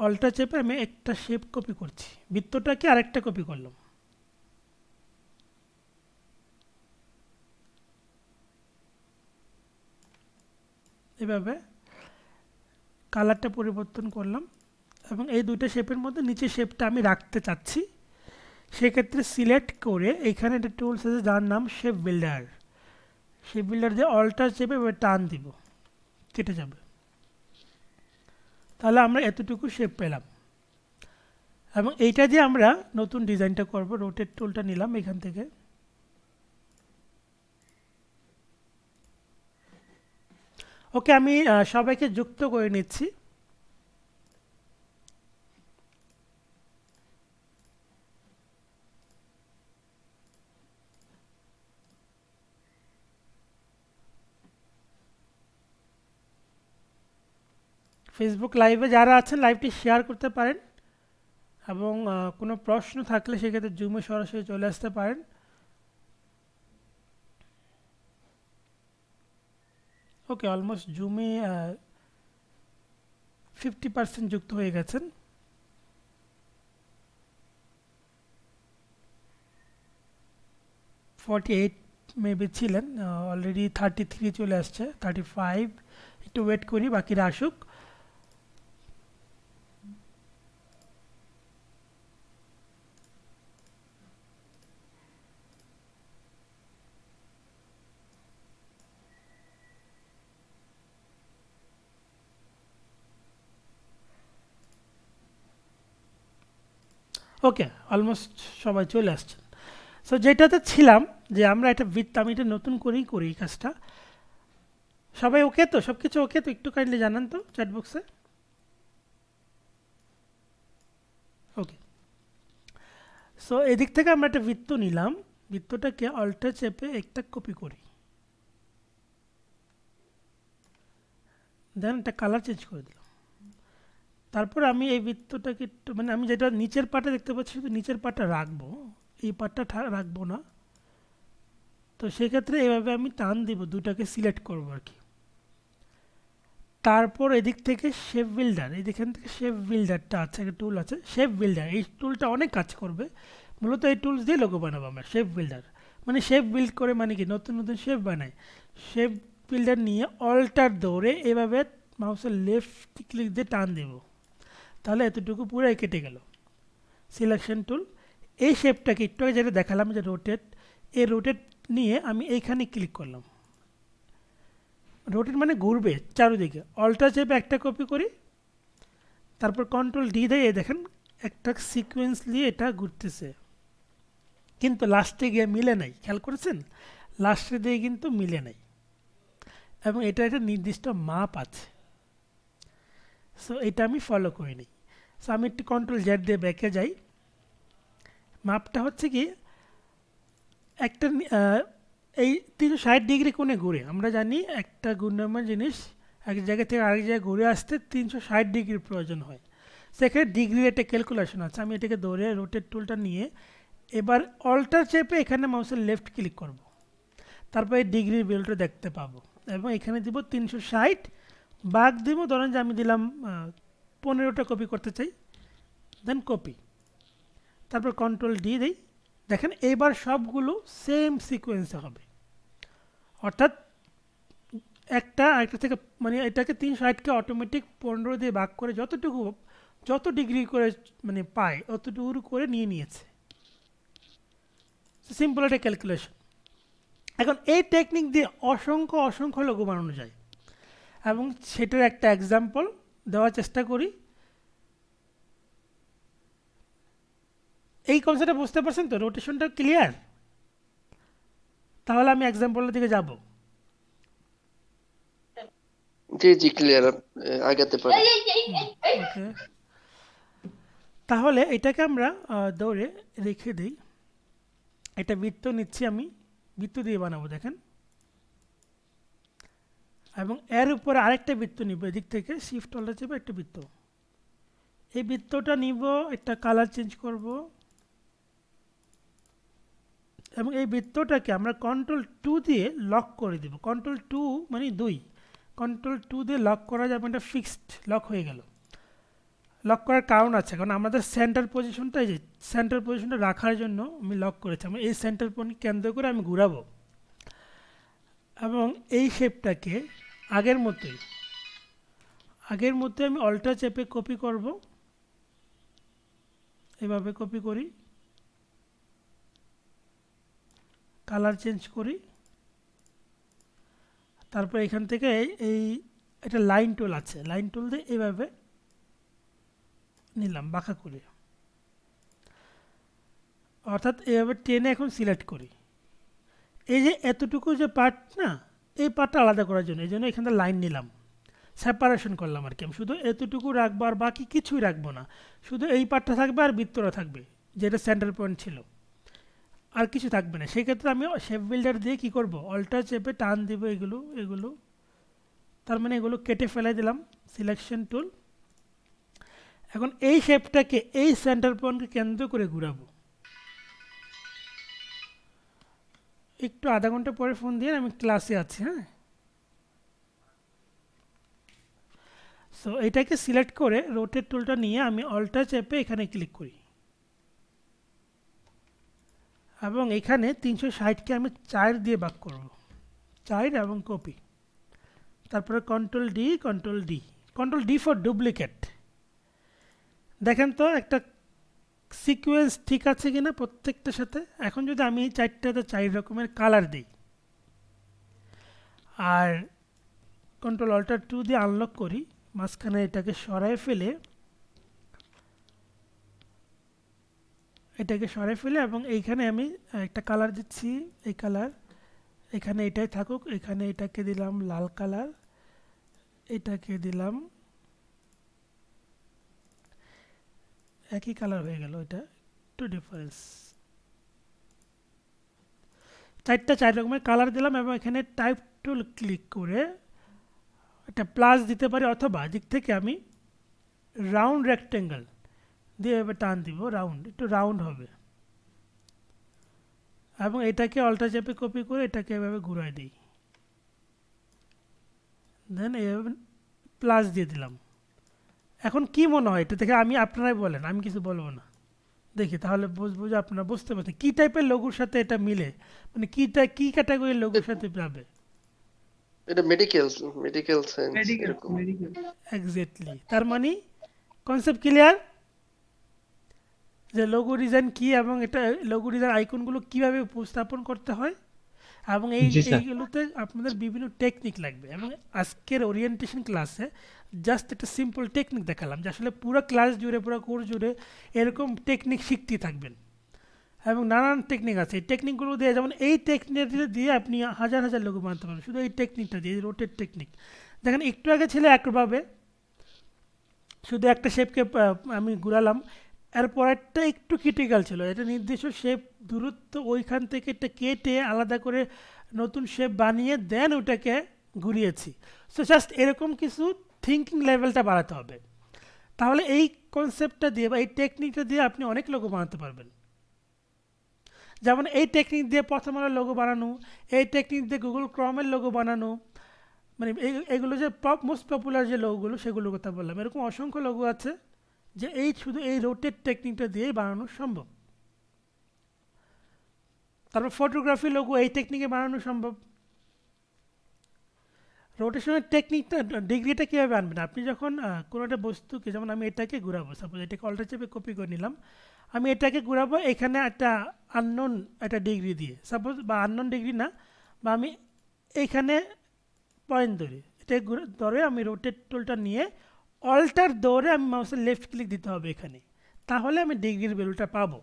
অল্টার চেপে আমি একটা শেপ কপি করছি, বৃত্তটাকে আরেকটা কপি করলাম। এভাবে কালারটা পরিবর্তন করলাম এবং এই দুইটা শেপের মধ্যে নিচের শেপটা আমি রাখতে চাচ্ছি। সেক্ষেত্রে সিলেক্ট করে এখানে একটা টুলস আছে যার নাম শেপ বিল্ডার। শেপ বিল্ডার দিয়ে অল্টার চেপে এবার টান দিব, কেটে যাবে। তাহলে আমরা এতটুকু শেপ পেলাম এবং এইটা দিয়ে আমরা নতুন ডিজাইনটা করব। রোটেট টুলটা নিলাম এখান থেকে, ওকে আমি সবাইকে যুক্ত করে নিচ্ছি। ফেসবুক লাইভে যারা আছেন লাইভটি শেয়ার করতে পারেন এবং কোনো প্রশ্ন থাকলে সেক্ষেত্রে জুমে সরাসরি চলে আসতে পারেন। ওকে, অলমোস্ট জুমে 50% যুক্ত হয়ে গেছেন। $48 মেবি ছিলেন, অলরেডি 33 চলে আসছে, 35। একটু ওয়েট করি বাকিরা আসুক। ওকে, অলমোস্ট সবাই চলে আসছেন। সো যেটাতে ছিলাম যে আমরা এটা বৃত্ত, আমি এটা নতুন করেই করি এই কাজটা। সবাই ওকে তো, সব কিছু ওকে তো? একটু কাইন্ডলি জানান তো চ্যাট বক্সে। ওকে, সো এদিক থেকে আমরা একটা বৃত্ত নিলাম, বৃত্তটাকে অল্টার চেপে একটা কপি করি, দেন একটা কালার চেঞ্জ করে দিলাম। তারপর আমি এই বৃত্তটাকে একটু, মানে আমি যেটা নিচের পাটা দেখতে পাচ্ছি শুধু নিচের পাটা রাখবো, এই পাটটা রাখবো না। তো সেক্ষেত্রে এভাবে আমি টান দিব, দুটাকে সিলেক্ট করবো আর কি। তারপর এদিক থেকে শেপ বিল্ডার, এখান থেকে শেপ বিল্ডারটা আছে, একটা টুল আছে শেপ বিল্ডার। এই টুলটা অনেক কাজ করবে, মূলত এই টুলস দিয়ে লোগো বানাবো আমরা। শেপ বিল্ডার মানে শেপ বিল্ড করে, মানে কি নতুন নতুন শেপ বানায়। শেপ বিল্ডার নিয়ে অল্টার দৌড়ে এভাবে মাউসের লেফট ক্লিক দিয়ে টান দেব, তাহলে এতটুকু পুরো কেটে গেল। সিলেকশন টুল, এই শেপটাকে একটু আগে যেটা দেখালাম যে রোটেট, এই রোটেট নিয়ে আমি এইখানে ক্লিক করলাম। রোটেট মানে ঘুরবে চারিদিকে। অল্টার চেপে একটা কপি করি, তারপর কন্ট্রোল ডি দিয়ে দেখেন একটা সিকোয়েন্সলি এটা ঘুরতেছে, কিন্তু লাস্টে গিয়ে মিলে নাই। খেয়াল করেছেন? লাস্টে দিয়ে কিন্তু মিলে নাই এবং এটা একটা নির্দিষ্ট মাপ আছে। সো এটা আমি ফলো করে নিই। সো আমি একটু কন্ট্রোল জেড দিয়ে ব্যাকে যাই। মাপটা হচ্ছে কি একটা এই 360 ডিগ্রি কোণে ঘুরে। আমরা জানি একটা ঘূর্ণায়মান জিনিস এক জায়গা থেকে আরেক জায়গায় ঘুরে আসতে 360 ডিগ্রির প্রয়োজন হয়। সেখানে ডিগ্রির একটা ক্যালকুলেশন আছে। আমি এটাকে ধরে রোটেট টুলটা নিয়ে এবার অল্টার চেপে এখানে মাউসের লেফট ক্লিক করব, তারপর এই ডিগ্রির বেলটা দেখতে পাবো এবং এখানে দিব 360, বাঘ দিব। ধরেন যে আমি দিলাম 15টা কপি করতে চাই, দেন কপি, তারপর কন্ট্রোল ডি দিই। দেখেন এইবার সবগুলো সেম সিকোয়েন্সে হবে, অর্থাৎ একটা আরেকটা থেকে, মানে এটাকে 360কে অটোমেটিক 15 দিয়ে ভাগ করে যত ডিগ্রি করে মানে পায় অতটুকু করে নিয়ে নিয়েছে। সিম্পল একটা ক্যালকুলেশন। এখন এই টেকনিক দিয়ে অসংখ্য লোগো বানানো যায় এবং সেটার একটা এক্সাম্পল দেওয়ার চেষ্টা করি। এই কনসেপ্টটা বুঝতে পারছেন তো? রোটেশনটা ক্লিয়ার? তাহলে আমি এক্সাম্পলের দিকে যাব। জি ক্লিয়ার, আগাতে পারি। ওকে, তাহলে এটাকে আমরা দৌড়ে রেখে দিই। এটা বৃত্ত নিচ্ছি, আমি বৃত্ত দিয়ে বানাবো দেখেন, এবং এর উপরে আরেকটা বৃত্ত নিব। এদিক থেকে শিফট অল্টার চেপে একটা বৃত্ত, এই বৃত্তটা নিব, একটা কালার চেঞ্জ করব এবং এই বৃত্তটাকে আমরা কন্ট্রোল 2 দিয়ে লক করে দেব। কন্ট্রোল 2 মানে 2, কন্ট্রোল 2 দিয়ে লক করা যাবে, এটা ফিক্সড লক হয়ে গেল। লক করার কারণ আছে, কারণ আমাদের সেন্টার পজিশনটা, এই যে সেন্টার পজিশনটা রাখার জন্য আমি লক করেছি। আমি এই সেন্টার পয়েন্ট কেন্দ্র করে আমি ঘুরাবো এবং এই শেপটাকে আগের মতোই আমি অল্টার চেপে কপি করব, এভাবে কপি করি, কালার চেঞ্জ করি, তারপর এখান থেকে এই এটা লাইন টুল আছে, লাইন টুল দিয়ে এইভাবে নিলাম বাঁকা করে, অর্থাৎ এইভাবে টেনে এখন সিলেক্ট করি। এই যে এতটুকু যে পার্ট না, এই পার্টটা আলাদা করার জন্য এই জন্য এখানে লাইন নিলাম, সেপারেশন করলাম আর কি। আমি শুধু এতটুকু রাখবো আর বাকি কিছুই রাখবো না, শুধু এই পার্টটা থাকবে আর বৃত্তটা থাকবে যেটা সেন্টার পয়েন্ট ছিল, আর কিছু থাকবে না। সেই ক্ষেত্রে আমি শেপ বিল্ডার দিয়ে কি করব, অল্টার চেপে টান দিব এগুলো, তার মানে এগুলো কেটে ফেলে দিলাম, সিলেকশন টুল। এখন এই শেপটাকে এই সেন্টার পয়েন্টকে কেন্দ্র করে ঘুরাবো। একটু আধা ঘন্টা পরে ফোন দিয়ে আমি ক্লাসে আছি। হ্যাঁ, সো এটাকে সিলেক্ট করে রোটেট টুলটা নিয়ে আমি অল্টার চেপে এখানে ক্লিক করি এবং এখানে 360কে আমি 4 দিয়ে ভাগ করব, 4 এবং কপি, তারপরে কন্ট্রোল ডি ফর ডুপ্লিকেট। দেখেন তো একটা সিকোয়েন্স ঠিক আছে কিনা প্রত্যেকটার সাথে। এখন যদি আমি 4টাতে 4 রকমের কালার দিই আর কন্ট্রোল অল্টার 2 দিয়ে আনলক করি, মাঝখানে এটাকে সরায় ফেলে এবং এইখানে আমি একটা কালার দিচ্ছি, এই কালার, এখানে এটাই থাকুক, এখানে এটাকে দিলাম লাল কালার, এটাকে দিলাম, একই কালার হয়ে গেল, এটা একটু ডিফারেন্স। 4 রকমের কালার দিলাম এবং এখানে টাইপ টুল ক্লিক করে একটা প্লাস দিতে পারি, অথবা দিক থেকে আমি রাউন্ড রেক্টেঙ্গেল দিয়ে এভাবে টান দিব, একটু রাউন্ড হবে এবং এটাকে অল্টার চেপে কপি করে এটাকে এভাবে ঘুরাই দিই, দেন এভাবে প্লাস দিয়ে দিলাম। এখন কি মনে হয় এটা দেখে? আপনারাই বলেন, আমি কিছু বলবো না, দেখি তাহলে বুঝবো যে আপনারা বুঝতে পারছেন কী টাইপের লোগোর সাথে এটা মিলে, মানে কী ক্যাটাগরির লোগোর সাথে যাবে। এটা মেডিকেল সায়েন্স এরকম। এক্স্যাক্টলি, তার মানে কনসেপ্ট ক্লিয়ার যে লোগো ডিজাইন কী এবং এটা লোগো ডিজাইন আইকনগুলো কীভাবে উপস্থাপন করতে হয়, এবং জি স্যার। এইগুলোতে আপনাদের বিভিন্ন টেকনিক লাগবে। এবং আজকের ওরিয়েন্টেশন ক্লাসে জাস্ট একটা সিম্পল টেকনিক দেখালাম, যে আসলে পুরো ক্লাস জুড়ে পুরো কোর্স জুড়ে এরকম টেকনিক শিখতেই থাকবেন এবং নানান টেকনিক আছে। এই টেকনিকগুলো দিয়ে, যেমন এই টেকনিক দিয়ে আপনি হাজার লোগো বানাতে পারবেন শুধু এই টেকনিকটা দিয়ে, রোটেট টেকনিক। দেখেন একটু আগে ছিল একভাবে, শুধু একটা শেপকে আমি ঘুরালাম, এরপরেরটা একটু ক্রিটিক্যাল ছিল, এটা নির্দিষ্ট শেপ দূরত্ব ওইখান থেকে এটা কেটে আলাদা করে নতুন শেপ বানিয়ে দেন ওটাকে ঘুরিয়েছি। সো জাস্ট এরকম কিছু থিঙ্কিং লেভেলটা বাড়াতে হবে, তাহলে এই কনসেপ্টটা দিয়ে বা এই টেকনিকটা দিয়ে আপনি অনেক লোগো বানাতে পারবেন। যেমন এই টেকনিক দিয়ে প্রথম আলোর লোগো বানানো, এই টেকনিক দিয়ে গুগল ক্রমের লোগো বানানো, মানে এগুলো যে মোস্ট পপুলার যে লোগোগুলো সেগুলোর কথা বললাম। এরকম অসংখ্য লোগো আছে যে শুধু এই রোটেট টেকনিকটা দিয়েই বানানো সম্ভব। তারপর ফটোগ্রাফি লোগো এই টেকনিকে বানানো সম্ভব। রোটেশনের টেকনিকটা, ডিগ্রিটা কীভাবে আনবেন, আপনি যখন কোনো একটা বস্তুকে, যেমন আমি এটাকে ঘুরাবো, সাপোজ এটাকে অল্টার চেপে কপি করে নিলাম, আমি এটাকে ঘুরাবো এখানে একটা আননোন একটা ডিগ্রি দিয়ে, সাপোজ, বা আননোন ডিগ্রি না, বা আমি এইখানে পয়েন্ট ধরে আমি রোটেট টুলটা নিয়ে অল্টার ধরে আমি মাউসের লেফট ক্লিক দিতে হবে এখানে, তাহলে আমি ডিগ্রির ভ্যালুটা পাবো।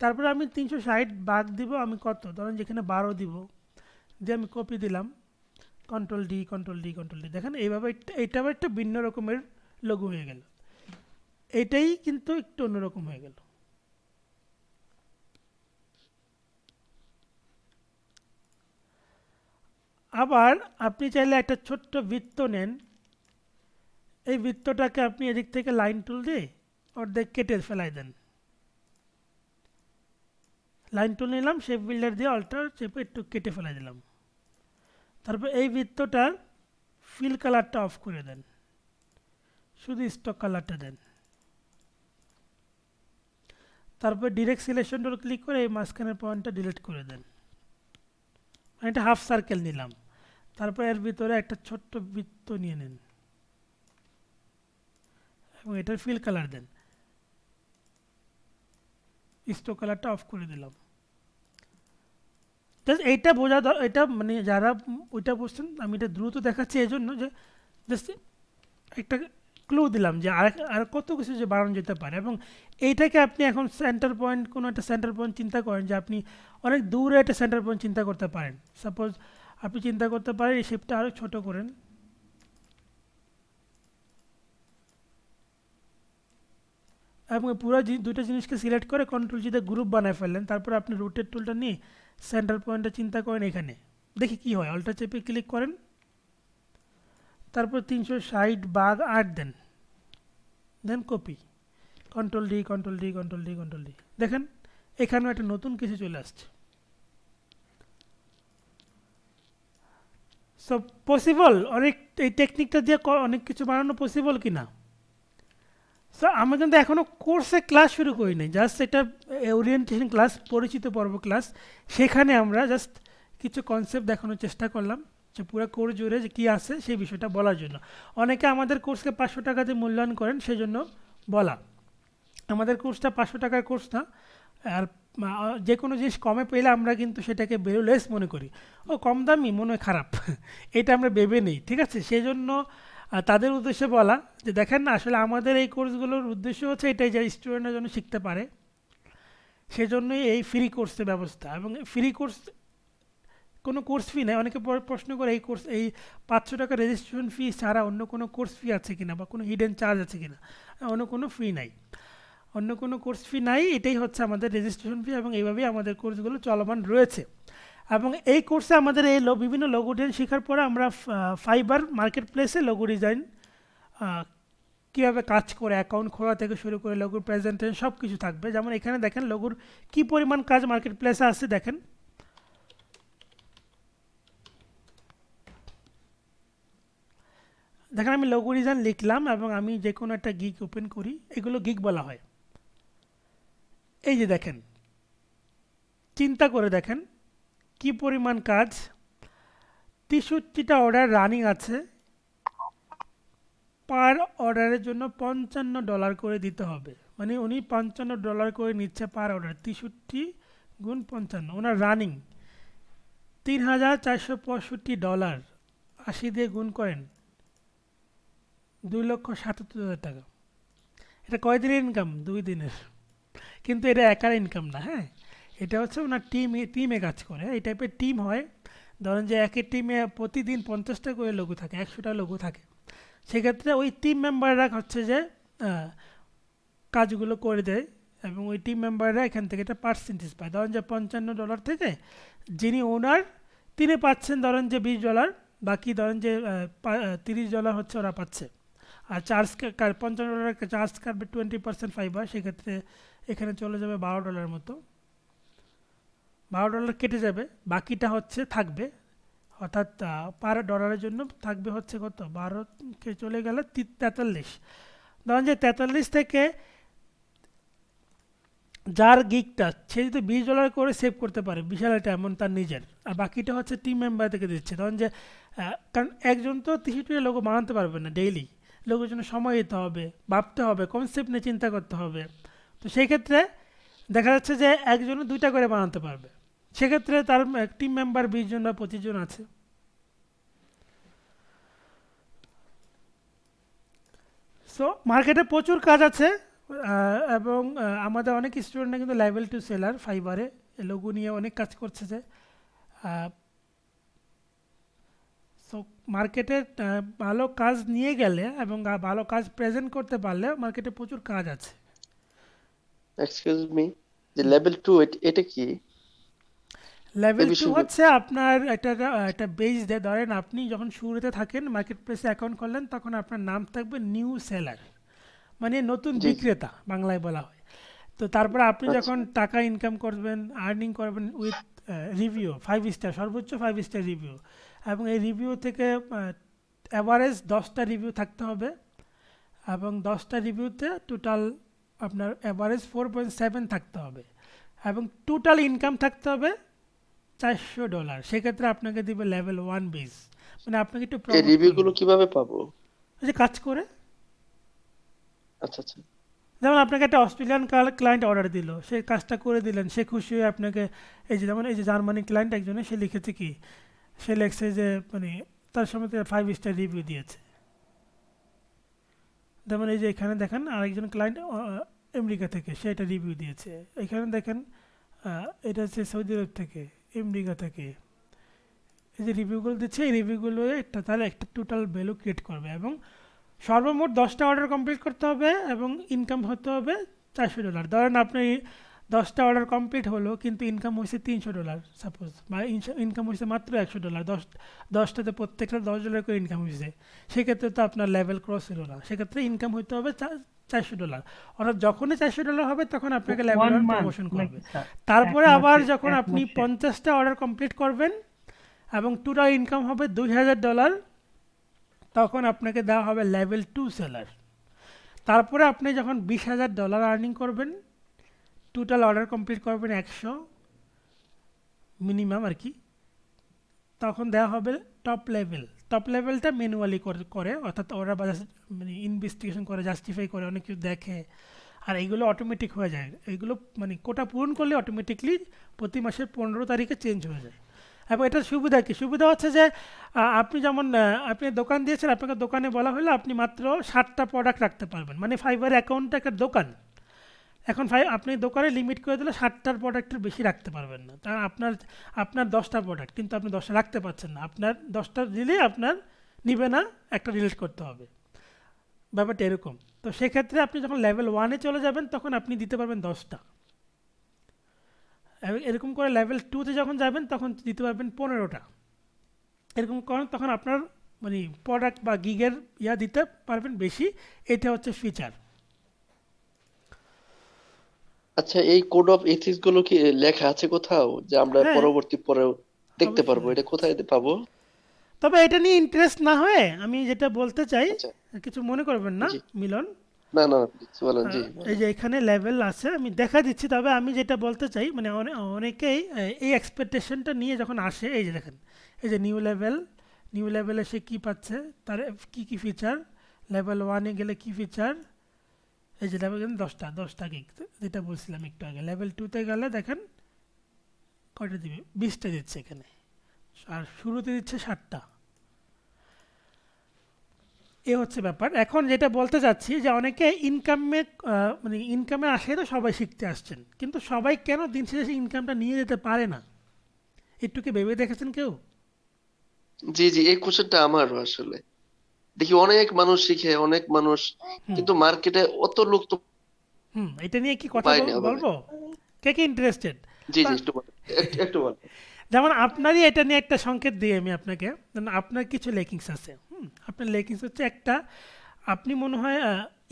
তারপরে আমি 360 ভাগ দিব, আমি কত, ধরেন যেখানে 12 দিব, দিয়ে আমি কপি দিলাম, কন্ট্রোল ডি। দেখেন এইভাবে এটা আবার একটা ভিন্ন রকমের লোগো হয়ে গেল, এইটাই কিন্তু একটু অন্যরকম হয়ে গেল। আবার আপনি চাইলে একটা ছোট্ট বৃত্ত নেন, এই বৃত্তটাকে আপনি এদিক থেকে লাইন টুল দিয়ে অর্ধেক কেটে ফেলাই দেন, লাইন টুল নিলাম, শেপ বিল্ডার দিয়ে অল্টার চেপে একটু কেটে ফেলাই দিলাম। তারপর এই বৃত্তটার ফিল কালারটা অফ করে দেন, শুধু স্টক কালারটা দেন। তারপর ডিরেক্ট সিলেকশন টুল ক্লিক করে এই মাঝখানের পয়েন্টটা ডিলিট করে দেন, এটা হাফ সার্কেল নিলাম। তারপর এর ভিতরে একটা ছোট্ট বৃত্ত নিয়ে নেন এবং এটার ফিল কালার দেন, স্ট্রোক কালারটা অফ করে দিলাম। জাস্ট এইটা এটা মানে যারা ওইটা বুঝছেন, আমি এটা দ্রুত দেখাচ্ছি এই জন্য যে জাস্ট একটা ক্লু দিলাম যে আর কত কিছু যে বাড়ানো যেতে পারে। এবং এইটাকে আপনি এখন সেন্টার পয়েন্ট, কোনো একটা সেন্টার পয়েন্ট চিন্তা করেন যে আপনি অনেক দূরে একটা সেন্টার পয়েন্ট চিন্তা করতে পারেন। সাপোজ আপনি চিন্তা করতে পারেন এই শেপটা আরও ছোট করেন, এবং পুরো দুইটা জিনিসকে সিলেক্ট করে কন্ট্রোল জিতে গ্রুপ বানায় ফেললেন। তারপর আপনি রোটেট টুলটা নিয়ে সেন্টার পয়েন্টটা চিন্তা করেন এখানে, দেখি কি হয়। অল্টা চেপে ক্লিক করেন, তারপর 360 ভাগ 8 দেন, then copy, control D control D control D control D, দেখেন এখানেও একটা নতুন কিছু চলে আসছে। সো পসিবল, অনেক এই টেকনিকটা দিয়ে অনেক কিছু বানানো পসিবল কিনা। সো আমরা কিন্তু এখনও কোর্সে ক্লাস শুরু করি নাই, জাস্ট এটা ওরিয়েন্টেশন ক্লাস, পরিচিত পর্ব ক্লাস। সেখানে আমরা জাস্ট কিছু কনসেপ্ট দেখানোর চেষ্টা করলাম যে পুরো কোর্স জুড়ে যে কী আছে সেই বিষয়টা বলার জন্য। অনেকে আমাদের কোর্সকে 500 টাকা দিয়ে মূল্যায়ন করেন, সেই জন্য বলা। আমাদের কোর্সটা 500 টাকার কোর্স না, আর যে কোনো জিনিস কমে পেলে আমরা কিন্তু সেটাকে ভ্যালুলেস মনে করি, ও কম দামি মনে হয় খারাপ এটা আমরা ভেবে নিই, ঠিক আছে। সেই জন্য তাদের উদ্দেশ্যে বলা যে দেখেন না, আসলে আমাদের এই কোর্সগুলোর উদ্দেশ্য হচ্ছে এটাই যে স্টুডেন্টরা যেন শিখতে পারে, সেজন্যই এই ফ্রি কোর্সের ব্যবস্থা। এবং ফ্রি কোর্স কোনো কোর্স ফি নেই। অনেকে প্রশ্ন করে এই কোর্স, এই 500 টাকা রেজিস্ট্রেশন ফি ছাড়া অন্য কোনো কোর্স ফি আছে কিনা, বা কোনো হিডেন চার্জ আছে কিনা। অন্য কোনো ফি নাই, অন্য কোনো কোর্স ফি নাই, এটাই হচ্ছে আমাদের রেজিস্ট্রেশন ফি। এবং এইভাবেই আমাদের কোর্সগুলো চলমান রয়েছে। এবং এই কোর্সে আমাদের এই বিভিন্ন লোগো ডিজাইন শেখার পরে আমরা ফাইবার মার্কেট প্লেসে লোগো ডিজাইন কীভাবে কাজ করে, অ্যাকাউন্ট খোলা থেকে শুরু করে লোগোর প্রেজেন্টেশন সব কিছু থাকবে। যেমন এখানে দেখেন লোগোর কী পরিমাণ কাজ মার্কেট প্লেসে আছে, দেখেন দেখেন আমি লোগো ডিজাইন লিখলাম এবং আমি যে কোনো একটা গিগ ওপেন করি, এগুলো গিগ বলা হয়। এই যে দেখেন, চিন্তা করে দেখেন কি পরিমাণ কাজ। 63টা অর্ডার রানিং আছে, পার অর্ডারের জন্য $55 করে দিতে হবে। মানে উনি $55 করে নিচ্ছে পার অর্ডার, 63 গুণ 55, ওনার রানিং $3465। 80 দিয়ে গুণ করেন, 2,77,000 টাকা। এটা কয়দিনের ইনকাম? 2 দিনের। কিন্তু এটা একার ইনকাম না, হ্যাঁ, এটা হচ্ছে ওনার টিমে কাজ করে। এই টাইপের টিম হয়, ধরেন যে একের টিমে প্রতিদিন 50টা করে লোগো থাকে, 100টা লোগো থাকে। সেক্ষেত্রে ওই টিম মেম্বাররা হচ্ছে যে কাজগুলো করে দেয়, এবং ওই টিম মেম্বাররা এখান থেকে একটা পার্সেন্টেজ পায়। ধরেন যে $55 থেকে যিনি ওনার, তিনি পাচ্ছেন ধরেন যে $20, বাকি ধরেন যে $30 হচ্ছে ওরা পাচ্ছে। আর চার্জ $55 চার্জ কাটবে 20% ফাইবার, সেক্ষেত্রে এখানে চলে যাবে $12 মতো। $12 কেটে যাবে, বাকিটা হচ্ছে থাকবে, অর্থাৎ পার ডলারের জন্য থাকবে হচ্ছে কত, 12কে চলে গেলে 43। ধরেন যে 43 থেকে যার গিগটা, সে যদি $20 করে সেভ করতে পারে, বিশাল একটা অ্যামাউন্ট তার নিজের, আর বাকিটা হচ্ছে টিম মেম্বার থেকে দিচ্ছে। ধরেন যে কারণ একজন তো 63টা লোগো বানাতে পারবে না ডেইলি, লোগোর জন্য সময় দিতে হবে, ভাবতে হবে, কনসেপ্ট নিয়ে চিন্তা করতে হবে। তো সেই ক্ষেত্রে দেখা যাচ্ছে যে একজনে 2টা করে বানাতে পারবে, সেক্ষেত্রে তার টিম মেম্বার 20 জন বা 25 জন আছে। সো মার্কেটে প্রচুর কাজ আছে, এবং আমাদের অনেক স্টুডেন্টরা কিন্তু লেভেল 2 সেলার ফাইবারে লোগো নিয়ে অনেক কাজ করছে। যে সো মার্কেটে ভালো কাজ নিয়ে গেলে এবং ভালো কাজ প্রেজেন্ট করতে পারলে মার্কেটে প্রচুর কাজ আছে। এক্সকিউজ মি, যে লেভেল 2 এটা কি? লেভেল এই 2 বিষয়গুলো হচ্ছে আপনার একটা বেস দেয়। ধরেন আপনি যখন শুরুতে থাকেন, মার্কেট প্লেসে অ্যাকাউন্ট করলেন, তখন আপনার নাম থাকবে নিউ সেলার, মানে নতুন জি জি। বিক্রেতা বাংলায় বলা হয়। তো তারপরে আপনি আচ্ছা যখন টাকা ইনকাম করবেন, আর্নিং করবেন উইথ রিভিউ 5 স্টার, সর্বোচ্চ 5 স্টার রিভিউ, এবং এই রিভিউ থেকে অ্যাভারেজ 10টা রিভিউ থাকতে হবে, এবং 10টা রিভিউতে টোটাল আপনার অ্যাভারেজ 4.7 থাকতে হবে, এবং টোটাল ইনকাম থাকতে হবে $400। সেক্ষেত্রে আপনাকে দিবে লেভেল 1 বেস। মানে আপনাকে একটু এই প্রমোট রিভিউ করবে, গুলো কিভাবে পাবো? এই যে কাজ করে। আচ্ছা আচ্ছা। যেমন আপনাকে একটা অস্ট্রেলিয়ান ক্লায়েন্ট অর্ডার দিল, সে কাজটা করে দিলেন, সে খুশি হয়ে আপনাকে, এই যে যেমন এই যে জার্মানি ক্লায়েন্ট একজনে, সে লিখেছে কি, সে লেখছে যে মানে তার সময় 5 স্টার রিভিউ দিয়েছে। যেমন এই যে এখানে দেখেন আরেকজন ক্লায়েন্ট আমেরিকা থেকে, সে একটা রিভিউ দিয়েছে। এখানে দেখেন এটা হচ্ছে সৌদি আরব থেকে, আমেরিকা থেকে। এই যে রিভিউগুলো দিচ্ছে, এই রিভিউগুলো একটা তাহলে একটা টোটাল ভ্যালু ক্রিয়েট করবে, এবং সর্বমোট 10টা অর্ডার কমপ্লিট করতে হবে এবং ইনকাম হতে হবে $400। ধরেন আপনি 10টা অর্ডার কমপ্লিট হলো কিন্তু ইনকাম হয়েছে $300 সাপোজ, বা ইনকাম হয়েছে মাত্র $100, 10টাতে প্রত্যেকটা $10 করে ইনকাম হয়েছে, সেক্ষেত্রে তো আপনার লেভেল ক্রস হলো না, সেক্ষেত্রে ইনকাম হতে হবে $400। অর্থাৎ যখনই $400 হবে তখন আপনাকে লেভেল 1 ওয়ান মান্থ প্রমোশন করবে। নাকি স্যার? এক তারপরে আবার মাসে, যখন এক আপনি মাসে? 50টা অর্ডার কমপ্লিট করবেন এবং টোটাল ইনকাম হবে $2000, তখন আপনাকে দেওয়া হবে লেভেল 2 সেলার। তারপরে আপনি যখন $20,000 আর্নিং করবেন, টোটাল অর্ডার কমপ্লিট করবেন 100 মিনিমাম আর কি, তখন দেওয়া হবে টপ লেভেল। টপ লেভেলটা ম্যানুয়ালি করে, অর্থাৎ ওরা মানে ইনভেস্টিগেশন করে, জাস্টিফাই করে, অনেক কিছু দেখে, আর এইগুলো অটোমেটিক হয়ে যায়। এইগুলো মানে কোটা পূরণ করলে অটোমেটিকলি প্রতি মাসের 15 তারিখে চেঞ্জ হয়ে যায়। এবং এটার সুবিধা কি, সুবিধা হচ্ছে যে আপনি যেমন আপনি দোকান দিয়েছেন, আপনাকে দোকানে বলা হলো আপনি মাত্র 60টা প্রোডাক্ট রাখতে পারবেন, মানে ফাইবার অ্যাকাউন্টটা একটা দোকান। এখন আপনি দোকানে লিমিট করে দিলে 60টার প্রোডাক্টের বেশি রাখতে পারবেন না, তা আপনার আপনার 10টা প্রোডাক্ট, কিন্তু আপনি 10টা রাখতে পারছেন না, আপনার 10টা দিলেই আপনার নিবে না, একটা রিলেট করতে হবে, ব্যাপারটা এরকম। তো সেক্ষেত্রে আপনি যখন লেভেল 1-এ চলে যাবেন তখন আপনি দিতে পারবেন 10টা, এরকম করে লেভেল 2-তে যখন যাবেন তখন দিতে পারবেন 15টা, এরকম করেন তখন আপনার মানে প্রোডাক্ট বা গিগের দিতে পারবেন বেশি। এটা হচ্ছে ফিচার। আচ্ছা, এই কোড অফ এথিক্স গুলো কি লেখা আছে কোথাও, যে আমরা হ্যাঁ, পরবর্তী পরেও দেখতে পারবো? অবশ্যই। এটা কোথায় পাবো? তবে এটা নিয়ে ইন্টারেস্ট না হয়ে আমি যেটা বলতে চাই, আচ্ছা। কিছু মনে করবেন না জি। মিলন, না না, please বলেন। জি এই বলেন। যে এখানে লেভেল আছে আমি দেখা দিচ্ছি, তবে আমি যেটা বলতে চাই মানে অনেকেই এই এক্সপেকটেশনটা নিয়ে যখন আসে, এই যে দেখেন এই যে নিউ লেভেলে সে কী পাচ্ছে, তার কী ফিচার, লেভেল 1-এ গেলে কী ফিচার, এই যে লেভেল 10টা গিগ যেটা বলছিলাম একটু আগে, লেভেল 2-তে গেলে দেখেন কয়টা দিবে, 20টা দিচ্ছে এখানে, আর শুরুতে দিচ্ছে 60টা। এ হচ্ছে ব্যাপার। এখন যেটা বলতে চাচ্ছি যে অনেকে মানে ইনকামে আসে, তো সবাই শিখতে আসছেন, কিন্তু সবাই কেন দিন শেষে ইনকামটা নিয়ে যেতে পারে না, একটু কি ভেবে দেখেছেন কেউ? জি জি, এই কোশ্চেনটা আমারও আসলে। দেখি অনেক মানুষ শিখে, অনেক মানুষ, হুম কিন্তু মার্কেটে অত লোক তো এটা নিয়ে কি কথা পায় না ওভাবে। বলবো, কে কি ইন্টারেস্টেড? জি জি, একটু বলেন, একটু বলেন। যেমন আপনারই এটা নিয়ে একটা সংকেত দিই আমি আপনাকে, যেমন আপনার কিছু লেকিংস আছে, আপনার লেকিংস হচ্ছে একটা, আপনি মনে হয়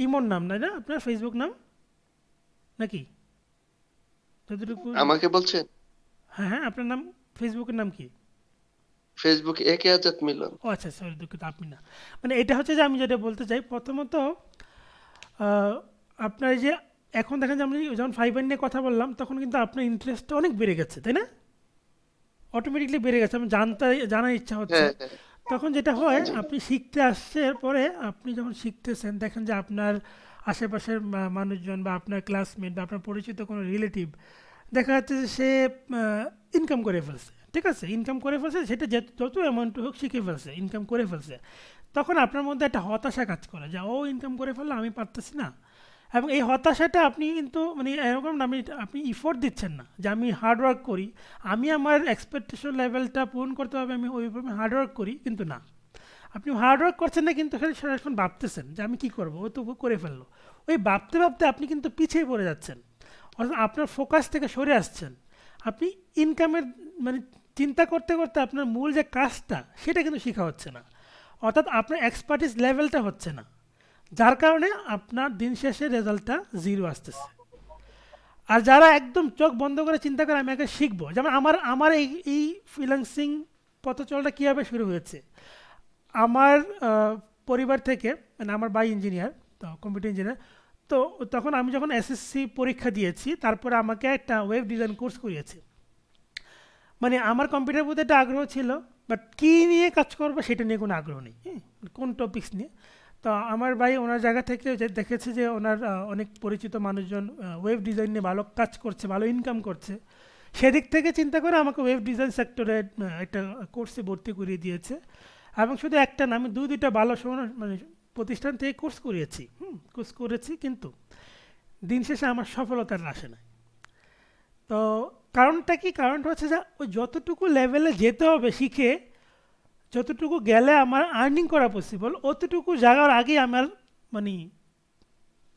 ইমোর নাম না আপনার ফেসবুক নাম নাকি, যতটুকু আমাকে বলছেন? হ্যাঁ হ্যাঁ, আপনার নাম ফেসবুকের নাম কি? ফেসবুকে একে আজাদ মিলন। ও আচ্ছা, সরি দুঃখিত, আপনি না, মানে এটা হচ্ছে যে আমি যেটা বলতে চাই প্রথমত, আপনার এই যে এখন দেখেন যে আমি যখন ফাইবার নিয়ে কথা বললাম তখন কিন্তু আপনার ইন্টারেস্টটা অনেক বেড়ে গেছে, তাই না? অটোমেটিকলি বেড়ে গেছে, আমি জানার ইচ্ছা হচ্ছে। হ্যাঁ হ্যাঁ। তখন যেটা হয়, জি। আপনি শিখতে আসছে পরে, আপনি যখন শিখতেছেন দেখেন যে আপনার আশেপাশের মানুষজন বা আপনার ক্লাসমেট বা আপনার পরিচিত কোনো রিলেটিভ দেখা যাচ্ছে যে সে ইনকাম করে ফেলছে, ঠিক আছে, ইনকাম করে ফেলছে, সেটা যত অ্যামাউন্ট হোক শিখে ফেলছে, ইনকাম করে ফেলছে, তখন আপনার মধ্যে একটা হতাশা কাজ করে যে ও ইনকাম করে ফেললো, আমি পারতেছি না। এবং এই হতাশাটা আপনি কিন্তু মানে এরকম না, আপনি ইফোর্ট দিচ্ছেন না যে আমি হার্ডওয়ার্ক করি, আমি আমার এক্সপেকটেশন লেভেলটা পূরণ করতে হবে, আমি ওইভাবে হার্ডওয়ার্ক করি, কিন্তু না, আপনি হার্ডওয়ার্ক করছেন না, কিন্তু খালি সারাক্ষণ ভাবতেছেন যে আমি কী করবো, ও তো করে ফেললো। ওই ভাবতে ভাবতে আপনি কিন্তু পিছিয়ে পড়ে যাচ্ছেন, অর্থাৎ আপনার ফোকাস থেকে সরে আসছেন। আপনি ইনকামের মানে চিন্তা করতে করতে আপনার মূল যে কাজটা সেটা কিন্তু শেখা হচ্ছে না, অর্থাৎ আপনার এক্সপার্টিস লেভেলটা হচ্ছে না, যার কারণে আপনার দিন শেষে রেজাল্টটা 0 আসতেছে। আর যারা একদম চোখ বন্ধ করে চিন্তা করে আমি আগে শিখবো, যেমন আমার এই ফ্রিল্যান্সিং পথচলটা কীভাবে শুরু হয়েছে, আমার পরিবার থেকে, মানে আমার ভাই ইঞ্জিনিয়ার, তো কম্পিউটার ইঞ্জিনিয়ার, তো তখন আমি যখন এসএসসি পরীক্ষা দিয়েছি তারপরে আমাকে একটা ওয়েব ডিজাইন কোর্স করিয়েছে, মানে আমার কম্পিউটার প্রতি একটা আগ্রহ ছিল, বাট কী নিয়ে কাজ করবো সেটা নিয়ে কোনো আগ্রহ নেই, হ্যাঁ, কোন টপিকস নিয়ে। তো আমার ভাই ওনার জায়গা থেকে যে দেখেছে যে ওনার অনেক পরিচিত মানুষজন ওয়েব ডিজাইন নিয়ে ভালো কাজ করছে, ভালো ইনকাম করছে, সেদিক থেকে চিন্তা করে আমাকে ওয়েব ডিজাইন সেক্টরে একটা কোর্সে ভর্তি করিয়ে দিয়েছে। এবং শুধু একটা না, আমি দুইটা ভালো মানে প্রতিষ্ঠান থেকে কোর্স করিয়েছি, কোর্স করেছি, কিন্তু দিন শেষে আমার সফলতার আসে না। তো কারণটা কি? কারণটা হচ্ছে যে ওই যতটুকু লেভেলে যেতে হবে শিখে, যতটুকু গেলে আমার আর্নিং করা পসিবল, অতটুকু যাওয়ার আগেই আমার মানে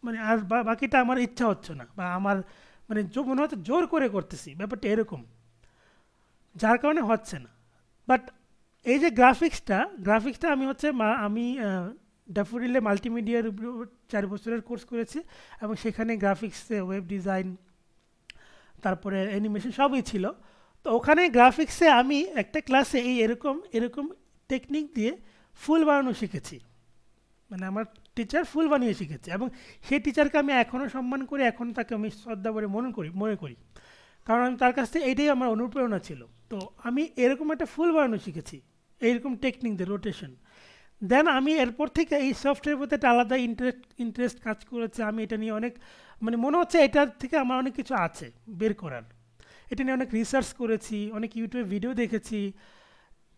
মানে আর বাকিটা আমার ইচ্ছা হচ্ছে না, বা আমার মানে মনে হচ্ছে জোর করে করতেছি, ব্যাপারটা এরকম, যার কারণে হচ্ছে না। বাট এই যে গ্রাফিক্সটা আমি হচ্ছে আমি ড্যাফোডিলে মাল্টিমিডিয়ার উপর 4 বছরের কোর্স করেছি, এবং সেখানে গ্রাফিক্সে ওয়েব ডিজাইন, তারপরে অ্যানিমেশন সবই ছিল। তো ওখানে গ্রাফিক্সে আমি একটা ক্লাসে এরকম এরকম টেকনিক দিয়ে ফুল বানানো শিখেছি। মানে আমার টিচার ফুল বানিয়ে শিখেছে, এবং সেই টিচারকে আমি এখনও সম্মান করি, এখন তাকে আমি শ্রদ্ধা করে মনে করি, কারণ আমি তার কাছ থেকে এইটাই আমার অনুপ্রেরণা ছিল। তো আমি এরকম একটা ফুল বানানো শিখেছি, এইরকম টেকনিক দিয়ে রোটেশন। দেন আমি এরপর থেকে এই সফটওয়্যার প্রতি একটা আলাদা ইন্টারেস্ট কাজ করেছে। আমি এটা নিয়ে অনেক মানে মনে হচ্ছে এটার থেকে আমার অনেক কিছু আছে বের করার। এটা নিয়ে অনেক রিসার্চ করেছি, অনেক ইউটিউবে ভিডিও দেখেছি,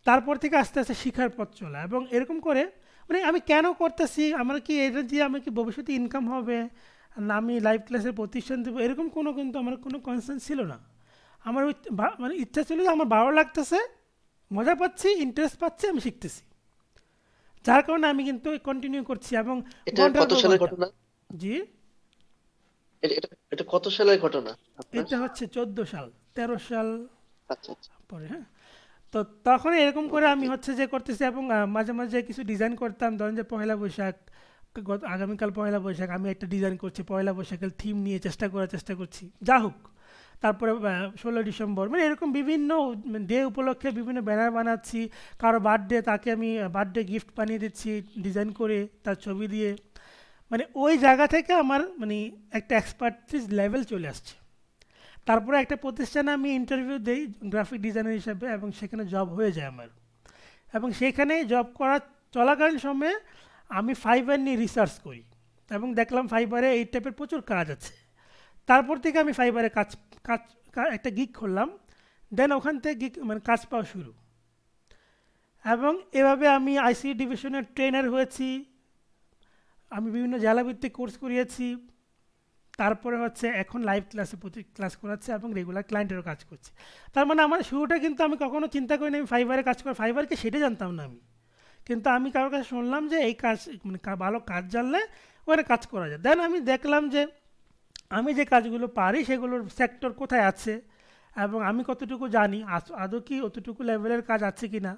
তারপর থেকে আস্তে আস্তে শিখার পথ চলা। এবং এরকম করে মানে আমি কেন করতেছি, আমার কি এটা দিয়ে আমার কি ভবিষ্যতে ইনকাম হবে, না আমি লাইভ ক্লাসের প্রতিষ্ঠান দেবো, এরকম কিন্তু আমার কোনো কনসার্ন ছিল না। আমার ওই মানে ইচ্ছা ছিল যে আমার ভালো লাগতেছে, মজা পাচ্ছি, ইন্টারেস্ট পাচ্ছি, আমি শিখতেছি, যার কারণে আমি কিন্তু কন্টিনিউ করছি। এবং এটা ঘন্টার কত পর সালের ঘন্টা। ঘটনা? জি, এটা কত সালের ঘটনা আপনার? এটা হচ্ছে 14 সাল 13 সাল আচ্ছা আচ্ছা, পরে, হ্যাঁ। তো তখন এরকম করে ওকে, আমি ঠিক। হচ্ছে যে করতেছি, এবং মাঝে মাঝে কিছু ডিজাইন করতাম। ধরেন যে পহেলা বৈশাখ, আগামীকাল পহেলা বৈশাখ, আমি একটা ডিজাইন করছি পয়লা বৈশাখের থিম নিয়ে, চেষ্টা করছি, যা হোক। তারপরে 16 ডিসেম্বর, মানে এরকম বিভিন্ন ডে উপলক্ষে বিভিন্ন ব্যানার বানাচ্ছি। কারো বার্থডে, তাকে আমি বার্থডে গিফট বানিয়ে দিচ্ছি ডিজাইন করে, তার ছবি দিয়ে। মানে ওই জায়গা থেকে আমার মানে একটা এক্সপার্টিস লেভেল চলে আসছে। তারপরে একটা প্রতিষ্ঠানে আমি ইন্টারভিউ দেই গ্রাফিক ডিজাইনার হিসাবে, এবং সেখানে জব হয়ে যায় আমার। এবং সেখানে জব করা চলাকালীন সময়ে আমি ফাইবার নিয়ে রিসার্চ করি, এবং দেখলাম ফাইবারে এই টাইপের প্রচুর কাজ আছে। তারপর থেকে আমি ফাইবারে কাজ কাজ একটা গিগ করলাম। দেন ওখান থেকে মানে কাজ পাওয়া শুরু। এবং এভাবে আমি আইসি ডিভিশনের ট্রেনার হয়েছি, আমি বিভিন্ন জেলাভিত্তিক কোর্স করিয়েছি। তারপরে হচ্ছে এখন লাইভ ক্লাসে প্রতি ক্লাস করাচ্ছে, এবং রেগুলার ক্লায়েন্টেরও কাজ করছি। তার মানে আমার শুরুটা কিন্তু আমি কখনো চিন্তা করিনি আমি ফাইবারে কাজ করব, ফাইবারকে সেটা জানতাম না আমি। কিন্তু আমি কারোর কাছে শুনলাম যে এই কাজ মানে ভালো কাজ জানলে ওখানে কাজ করা যায়। দেন আমি দেখলাম যে আমি যে কাজগুলো পারি সেগুলোর সেক্টর কোথায় আছে, এবং আমি কতটুকু জানি, আদৌ কি অতটুকু লেভেলের কাজ আছে কি না।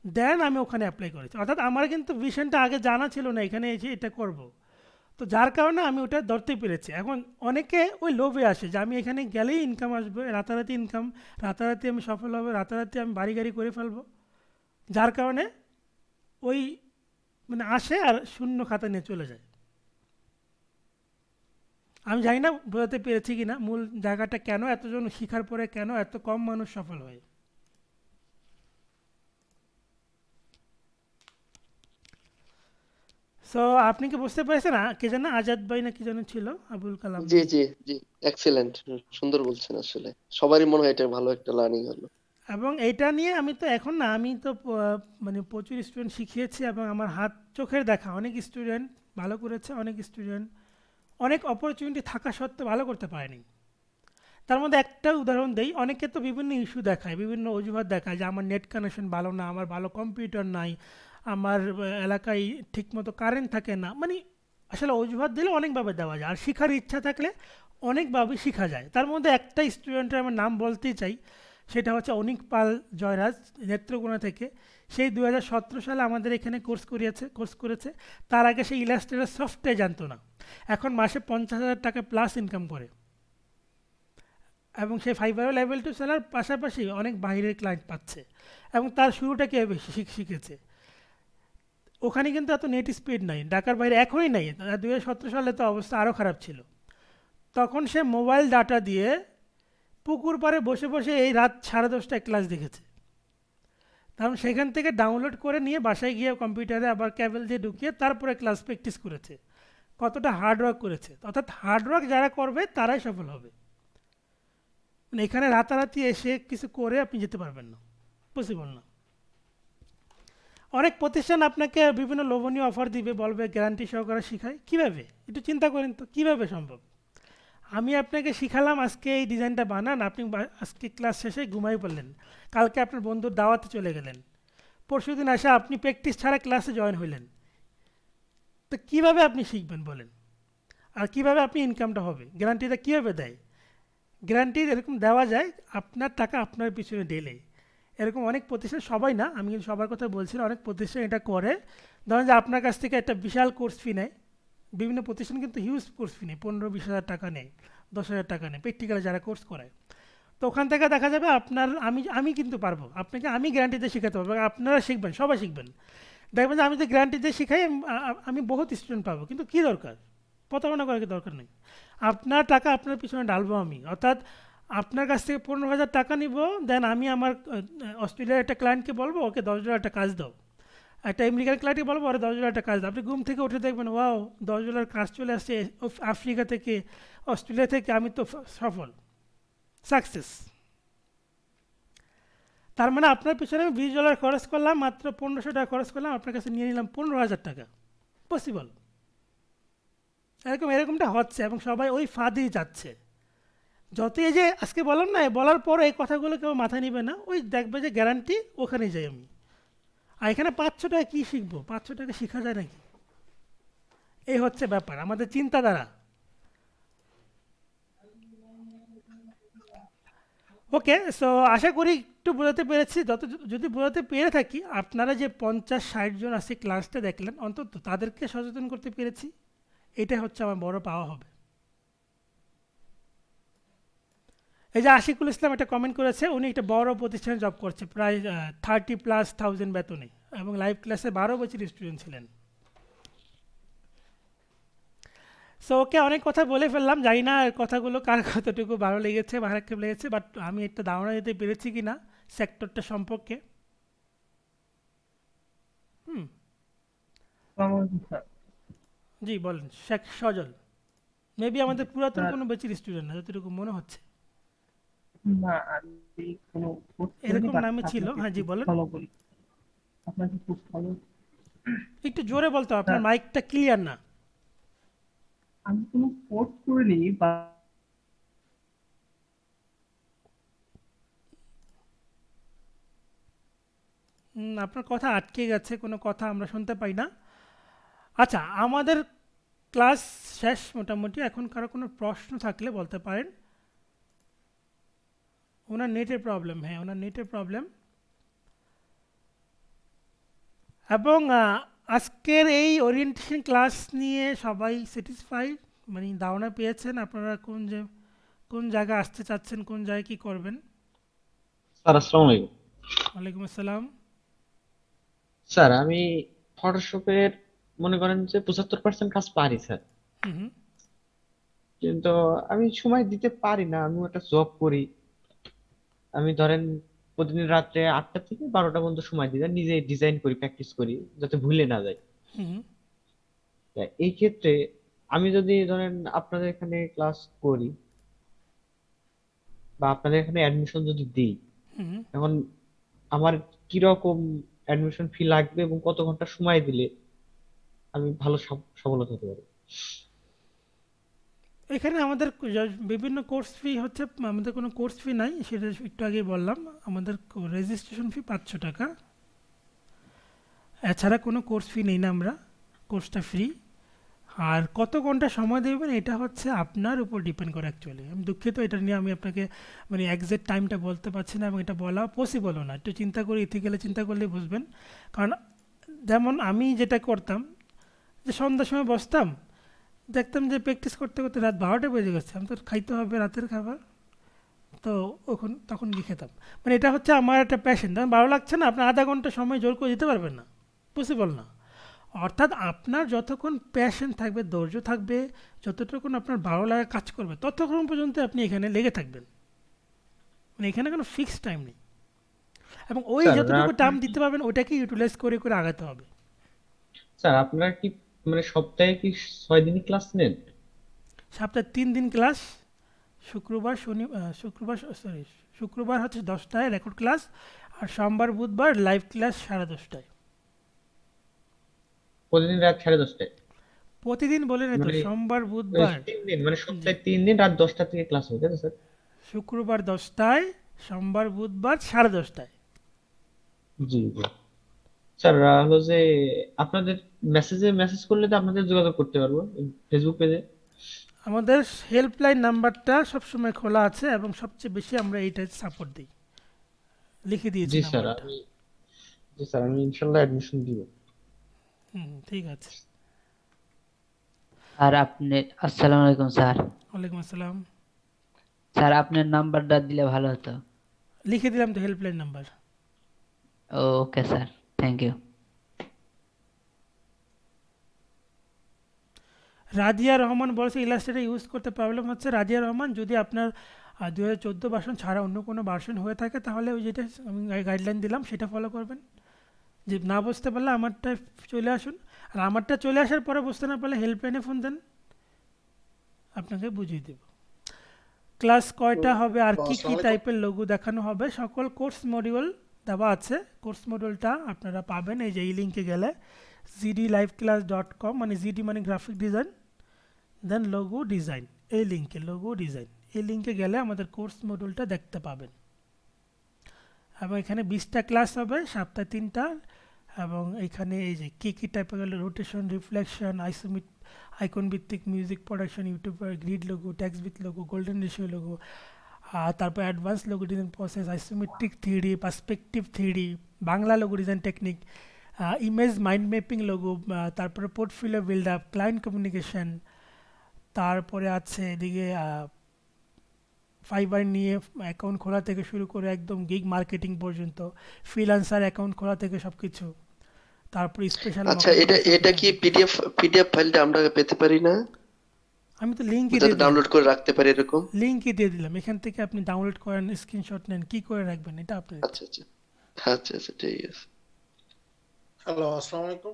দেন আমি ওখানে অ্যাপ্লাই করেছি। অর্থাৎ আমার কিন্তু ভিশনটা আগে জানা ছিল না এখানে এসে এটা করব। তো যার কারণে আমি ওটা ধরতে পেরেছি। এখন অনেকে ওই লোভে আসে যে আমি এখানে গেলেই ইনকাম আসবে, রাতারাতি ইনকাম, রাতারাতি আমি সফল হবো, রাতারাতি আমি বাড়ি গাড়ি করে ফেলবো, যার কারণে ওই মানে আসে আর শূন্য খাতা নিয়ে চলে যায়। আমি জানি না বোঝাতে পেরেছি কি না মূল জায়গাটা, কেন এতজন শিখার পরে কেন এত কম মানুষ সফল হয়। সো আপনি কি বুঝতে পেরেছেন? কে যেন আজাদ ভাই না কি যেন ছিল, আবুল কালাম জি ভাই। জি জি, এক্সেলেন্ট, সুন্দর বলছেন। আসলে সবারই মনে হয় এটা ভালো একটা লার্নিং হলো। এবং এইটা নিয়ে আমি তো এখন না, আমি তো মানে প্রচুর স্টুডেন্ট শিখিয়েছি, এবং আমার হাত চোখের দেখা অনেক স্টুডেন্ট ভালো করেছে, অনেক স্টুডেন্ট অনেক অপরচুনিটি থাকা সত্ত্বেও ভালো করতে পারেনি। তার মধ্যে একটা উদাহরণ দেই, অনেকে তো বিভিন্ন ইস্যু দেখায়, বিভিন্ন অজুহাত দেখায় যে আমার নেট কানেকশন ভালো না, আমার ভালো কম্পিউটার নাই, আমার এলাকায় ঠিকমতো কারেন্ট থাকে না। মানে আসলে অজুহাত দিলে অনেকভাবে দেওয়া যায়, আর শেখার ইচ্ছা থাকলে অনেকভাবে শেখা যায়। তার মধ্যে একটা স্টুডেন্টের আমার নাম বলতেই চাই, সেটা হচ্ছে অনিক পাল জয়রাজ, নেত্রকোনা থেকে। সেই 2017 সালে আমাদের এখানে কোর্স করেছে। তার আগে সে ইলাস্ট্রেটর সফটওয়্যার জানতো না, এখন মাসে 50,000 টাকা প্লাস ইনকাম করে। এবং সে ফাইবারও লেভেল 2 সেলার, পাশাপাশি অনেক বাইরের ক্লায়েন্ট পাচ্ছে। এবং তার শুরুটা কীভাবে শিখেছে, ওখানে কিন্তু এত নেট স্পিড নাই, ঢাকার বাইরে এখনই নাই। 2017 সালে তো অবস্থা আরও খারাপ ছিল। তখন সে মোবাইল ডাটা দিয়ে পুকুর পাড়ে বসে বসে এই রাত 10:30টায় ক্লাস দেখেছে। কারণ সেখান থেকে ডাউনলোড করে নিয়ে বাসায় গিয়ে কম্পিউটারে আবার ক্যাবেল দিয়ে ঢুকিয়ে তারপরে ক্লাস প্র্যাকটিস করেছে, কতটা হার্ড ওয়ার্ক করেছে। অর্থাৎ হার্ড ওয়ার্ক যারা করবে তারাই সফল হবে। মানে এখানে রাতারাতি এসে কিছু করে আপনি যেতে পারবেন না, পসিবল না। অনেক প্রতিষ্ঠান আপনাকে বিভিন্ন লোভনীয় অফার দিবে, বলবে গ্যারান্টি সহকারে শেখায়। কীভাবে? একটু চিন্তা করেন তো, কীভাবে সম্ভব? আমি আপনাকে শিখালাম আজকে এই ডিজাইনটা বানান, আপনি আজকে ক্লাস শেষে ঘুমাই পড়লেন, কালকে আপনার বন্ধুর দাওয়াতে চলে গেলেন, পরশুদিন আসা আপনি প্র্যাকটিস ছাড়া ক্লাসে জয়েন হইলেন। তো কীভাবে আপনি শিখবেন বলেন? আর কীভাবে আপনি ইনকামটা হবে? গ্যারান্টিটা কীভাবে দেয়? গ্যারান্টি এরকম দেওয়া যায়, আপনার টাকা আপনার পিছনে ঢেলে। এরকম অনেক প্রতিষ্ঠান, সবাই না, আমি কিন্তু সবার কথা বলছি না, অনেক প্রতিষ্ঠান এটা করে। ধরেন যে আপনার কাছ থেকে একটা বিশাল কোর্স ফি নেয়, বিভিন্ন প্রতিষ্ঠান কিন্তু হিউজ কোর্স ফি নেয়, 15-20 হাজার টাকা নেয়, 10,000 টাকা নেয় প্র্যাকটিক্যালে যারা কোর্স করায়। তো ওখান থেকে দেখা যাবে আপনার, আমি কিন্তু পারবো আপনাকে, আমি গ্যারান্টিতে শেখাতে পারবো, আপনারা শিখবেন, সবাই শিখবেন। দেখবেন যে আমি যে গ্যারান্টিতে শিখাই আমি বহুত স্টুডেন্ট পাবো, কিন্তু কী দরকার? প্রতারণা করার কি দরকার নেই। আপনার টাকা আপনার পিছনে ঢালবো আমি, অর্থাৎ আপনার কাছ থেকে 15,000 টাকা নিব, দেন আমি আমার অস্ট্রেলিয়ার একটা ক্লায়েন্টকে বলবো ওকে $10 একটা কাজ দাও, একটা আমেরিকার ক্লায়েন্টকে বলবো ওরা $10 একটা কাজ দাও। আপনি ঘুম থেকে উঠে দেখবেন ওয়াও $10 কাজ চলে আসছে আফ্রিকা থেকে, অস্ট্রেলিয়া থেকে, আমি তো সফল, সাকসেস। তার মানে আপনার পিছনে আমি $20 খরচ করলাম, মাত্র 1500 টাকা খরচ করলাম, আপনার কাছে নিয়ে নিলাম 15,000 টাকা। পসিবল? এরকমটা হচ্ছে, এবং সবাই ওই ফাঁদেই যাচ্ছে। যত এই যে আজকে বললাম না, বলার পর এই কথাগুলো কেউ মাথায় নিবে না, ওই দেখবে যে গ্যারান্টি, ওখানেই যাই আমি। আর এখানে 500 টাকা কী শিখবো? 500 টাকা শেখা যায় নাকি? এই হচ্ছে ব্যাপার, আমাদের চিন্তাধারা। ওকে, সো আশা করি একটু বোঝাতে পেরেছি। যদি বোঝাতে পেরে থাকি, আপনারা যে 50-60 জন আছে ক্লাসটা দেখলেন, অন্তত তাদেরকে সচেতন করতে পেরেছি, এটা হচ্ছে আমার বড় পাওয়া হবে। এই যে আশিকুল ইসলাম একটা কমেন্ট করেছে, উনি একটা বড় প্রতিষ্ঠানে জব করছে, প্রায় 30+ বেতনে, এবং লাইভ ক্লাসে 12 বছর স্টুডেন্ট ছিলেন। সো ওকে অনেক কথা বলে ফেললাম, জানি না কথাগুলো কার কতটুকু ভালো লেগেছে বা খারাপ লেগেছে, বাট আমি একটা ধারণা দিতে পেরেছি কি না সেক্টরটা সম্পর্কে। হুম, জি বলেন। শেখ সজল মেবি আমাদের পুরাতন স্যার, কোনো ব্যাচের স্টুডেন্ট না, যতটুকু মনে হচ্ছে, না আমি কোনো কোর্স করিনি, এরকম বাট নামে ছিল। আপনাকে হ্যাঁ জি খুব বলেন, ফলো করি, আপনাকে খুব ফলো। একটু জোরে বলতে হবে, আপনার স্যার, মাইকটা ক্লিয়ার না। আমি কোনো কোর্স করিনি, বা আপনার কথা আটকে গেছে, কোনো কথা আমরা শুনতে পাই না। আচ্ছা, আমাদের ক্লাস শেষ মোটামুটি, এখন কারো কোনো প্রশ্ন থাকলে বলতে পারেন। ওনার নেটের প্রবলেম, হ্যাঁ ওনার নেটের প্রবলেম। এবং আজকের এই ওরিয়েন্টেশন ক্লাস নিয়ে সবাই স্যাটিসফাইড, মানে ধারণা পেয়েছেন আপনারা কোন জায়গায় আসতে চাচ্ছেন, কোন জায়গায় কী করবেন। স্যার আসসালামু আলাইকুম। ওয়ালাইকুম আসসালাম। স্যার আমি ফটোশপের মনে করেন যে 75% কাজ পারি স্যার, হুম হুম কিন্তু আমি সময় দিতে পারি না। আমি একটা জব করি, আমি ধরেন প্রতিদিন রাত্রে 8টা থেকে 12টা পর্যন্ত সময় দিই, নিজে ডিজাইন করি, প্র্যাকটিস করি যাতে ভুলে না যায়। হুম হুম তা এই ক্ষেত্রে আমি যদি ধরেন আপনাদের এখানে ক্লাস করি বা আপনাদের এখানে অ্যাডমিশন যদি দিই, হুম হুম। এখন আমার কিরকম অ্যাডমিশন ফি লাগবে এবং কত ঘন্টা সময় দিলে আমি ভালো সফলতা হতে পারি? এখানে আমাদের বিভিন্ন কোর্স ফি হচ্ছে, আমাদের কোনো কোর্স ফি নাই, সেটা একটু আগেই বললাম। আমাদের রেজিস্ট্রেশন ফি 500 টাকা, এছাড়া কোনো কোর্স ফি নেই না আমরা, কোর্সটা ফ্রি। আর কত ঘন্টা সময় দেবেন এটা হচ্ছে আপনার উপর ডিপেন্ড করে অ্যাকচুয়ালি। আমি দুঃখিত, এটা নিয়ে আমি আপনাকে মানে এক্সাক্ট টাইমটা বলতে পারছি না, এবং এটা বলা পসিবলও না। একটু চিন্তা করে, ইথিক্যালি চিন্তা করলে বুঝবেন। কারণ যেমন আমি যেটা করতাম, যে সন্ধ্যার সময় বসতাম, দেখতাম যে প্র্যাকটিস করতে করতে রাত 12টা বেজে গেছে, আমি তো খাইতে হবে রাতের খাবার, তো তখন গিয়ে খেতাম। মানে এটা হচ্ছে আমার একটা প্যাশন। তখন ভালো লাগছে না, আপনি আধা ঘন্টা সময় জোর করে দিতে পারবেন না, পসিবল না। অর্থাৎ আপনার যতক্ষণ প্যাশন থাকবে, ধৈর্য থাকবে, যতটুকুন আপনার ভালো লাগা কাজ করবে, ততক্ষণ পর্যন্ত আপনি এখানে লেগে থাকবেন। মানে এখানে কোনো ফিক্সড টাইম নেই। এবং ওই স্যার যতটুকু টার্ম আপনার কি দিতে পারবেন ওটাকে ইউটিলাইজ করে করে আগাতে হবে। স্যার আপনার কি মানে সপ্তাহে কি 6 দিনই ক্লাস নেন? সপ্তাহে 3 দিন ক্লাস, সরি শুক্রবার হচ্ছে 10টায় রেকর্ড ক্লাস, আর সোমবার বুধবার লাইভ ক্লাস 10:30টায়। প্রতিদিন রাত 10:30টায়? প্রতিদিন বলে নাই তো, মানে সোমবার বুধবার। 3 দিন, মানে জি, সপ্তাহে 3 দিন রাত 10টা থেকে ক্লাস হয়, তাই তো স্যার? শুক্রবার 10টায়, সোমবার বুধবার 10:30টায়। জি জি। স্যার হলো যে আপনাদের মেসেজ করলে তো আপনাদের যোগাযোগ করতে পারবো ফেসবুক পেজে? আমাদের হেল্পলাইন নাম্বারটা সবসময় খোলা আছে এবং সবচেয়ে বেশি আমরা এইটা সাপোর্ট দিই, লিখে দিয়েছি জি স্যার নাম্বারটা। আমি জি স্যার আমি ইনশাল্লাহ অ্যাডমিশন দিব। হুম, ঠিক আছে। স্যার আপনি আসসালামু আলাইকুম স্যার। ওয়ালাইকুম আসসালাম। স্যার আপনার নাম্বারটা দিলে ভালো হতো। লিখে দিলাম তো helpline number. Okay sir, thank you. Razia Rahman বলছে ইলাস্ট্রেটর ইউজ করতে প্রবলেম হচ্ছে। রাজিয়া রহমান, যদি আপনার 2014 ভার্সন ছাড়া অন্য কোনো ভার্সন হয়ে থাকে তাহলে ওই যেটা আমি গাইডলাইন দিলাম সেটা ফলো করবেন। যে না বুঝতে পারলে আমারটা চলে আসুন, আর আমারটা চলে আসার পরে বুঝতে না পারলে হেল্পলাইনে ফোন দেন, আপনাকে বুঝিয়ে দেব। ক্লাস কয়টা হবে আর কি কি টাইপের লোগো দেখানো হবে, সকল কোর্স মডিউল দেওয়া আছে। কোর্স মডিউলটা আপনারা পাবেন এই যে এই লিঙ্কে গেলে, gdliveclass.com, মানে জিডি মানে গ্রাফিক ডিজাইন, দেন লোগো ডিজাইন, এই লিঙ্কে লোগো ডিজাইন, এই লিঙ্কে গেলে আমাদের কোর্স মডিউলটা দেখতে পাবেন। এবং এখানে 20টা ক্লাস হবে, সপ্তাহে 3টা। এবং এখানে এই যে কী কী টাইপের গেলে রোটেশন, রিফ্লেকশন, আইকন ভিত্তিক music production, YouTuber, grid logo, text with logo, golden ratio logo, আর তারপর advance logo design process, isometric three D, perspective three D, Bangla logo design technique, image mind mapping logo, তারপরে portfolio build up, client communication, তারপরে আছে এদিকে fibre নিয়ে account খোলা থেকে শুরু করে একদম গিগ মার্কেটিং পর্যন্ত, ফ্রিল্যান্সার অ্যাকাউন্ট খোলা থেকে সব কিছু, তারপরে স্পেশাল আচ্ছা, মক এটা এটা কি পিডিএফ ফাইলটা আমরা পেতে পারি না, আমি তো লিঙ্কই যাতে দিয়ে দিলাম, ডাউনলোড করে রাখতে পারি এরকম? লিঙ্কই দিয়ে দিলাম, এখান থেকে আপনি ডাউনলোড করেন, স্ক্রিনশট নেন, কি করে রাখবেন এটা আপনার ইচ্ছা। আচ্ছা আচ্ছা আচ্ছা আচ্ছা, ঠিক আছে। হ্যালো, আসসালামু আলাইকুম।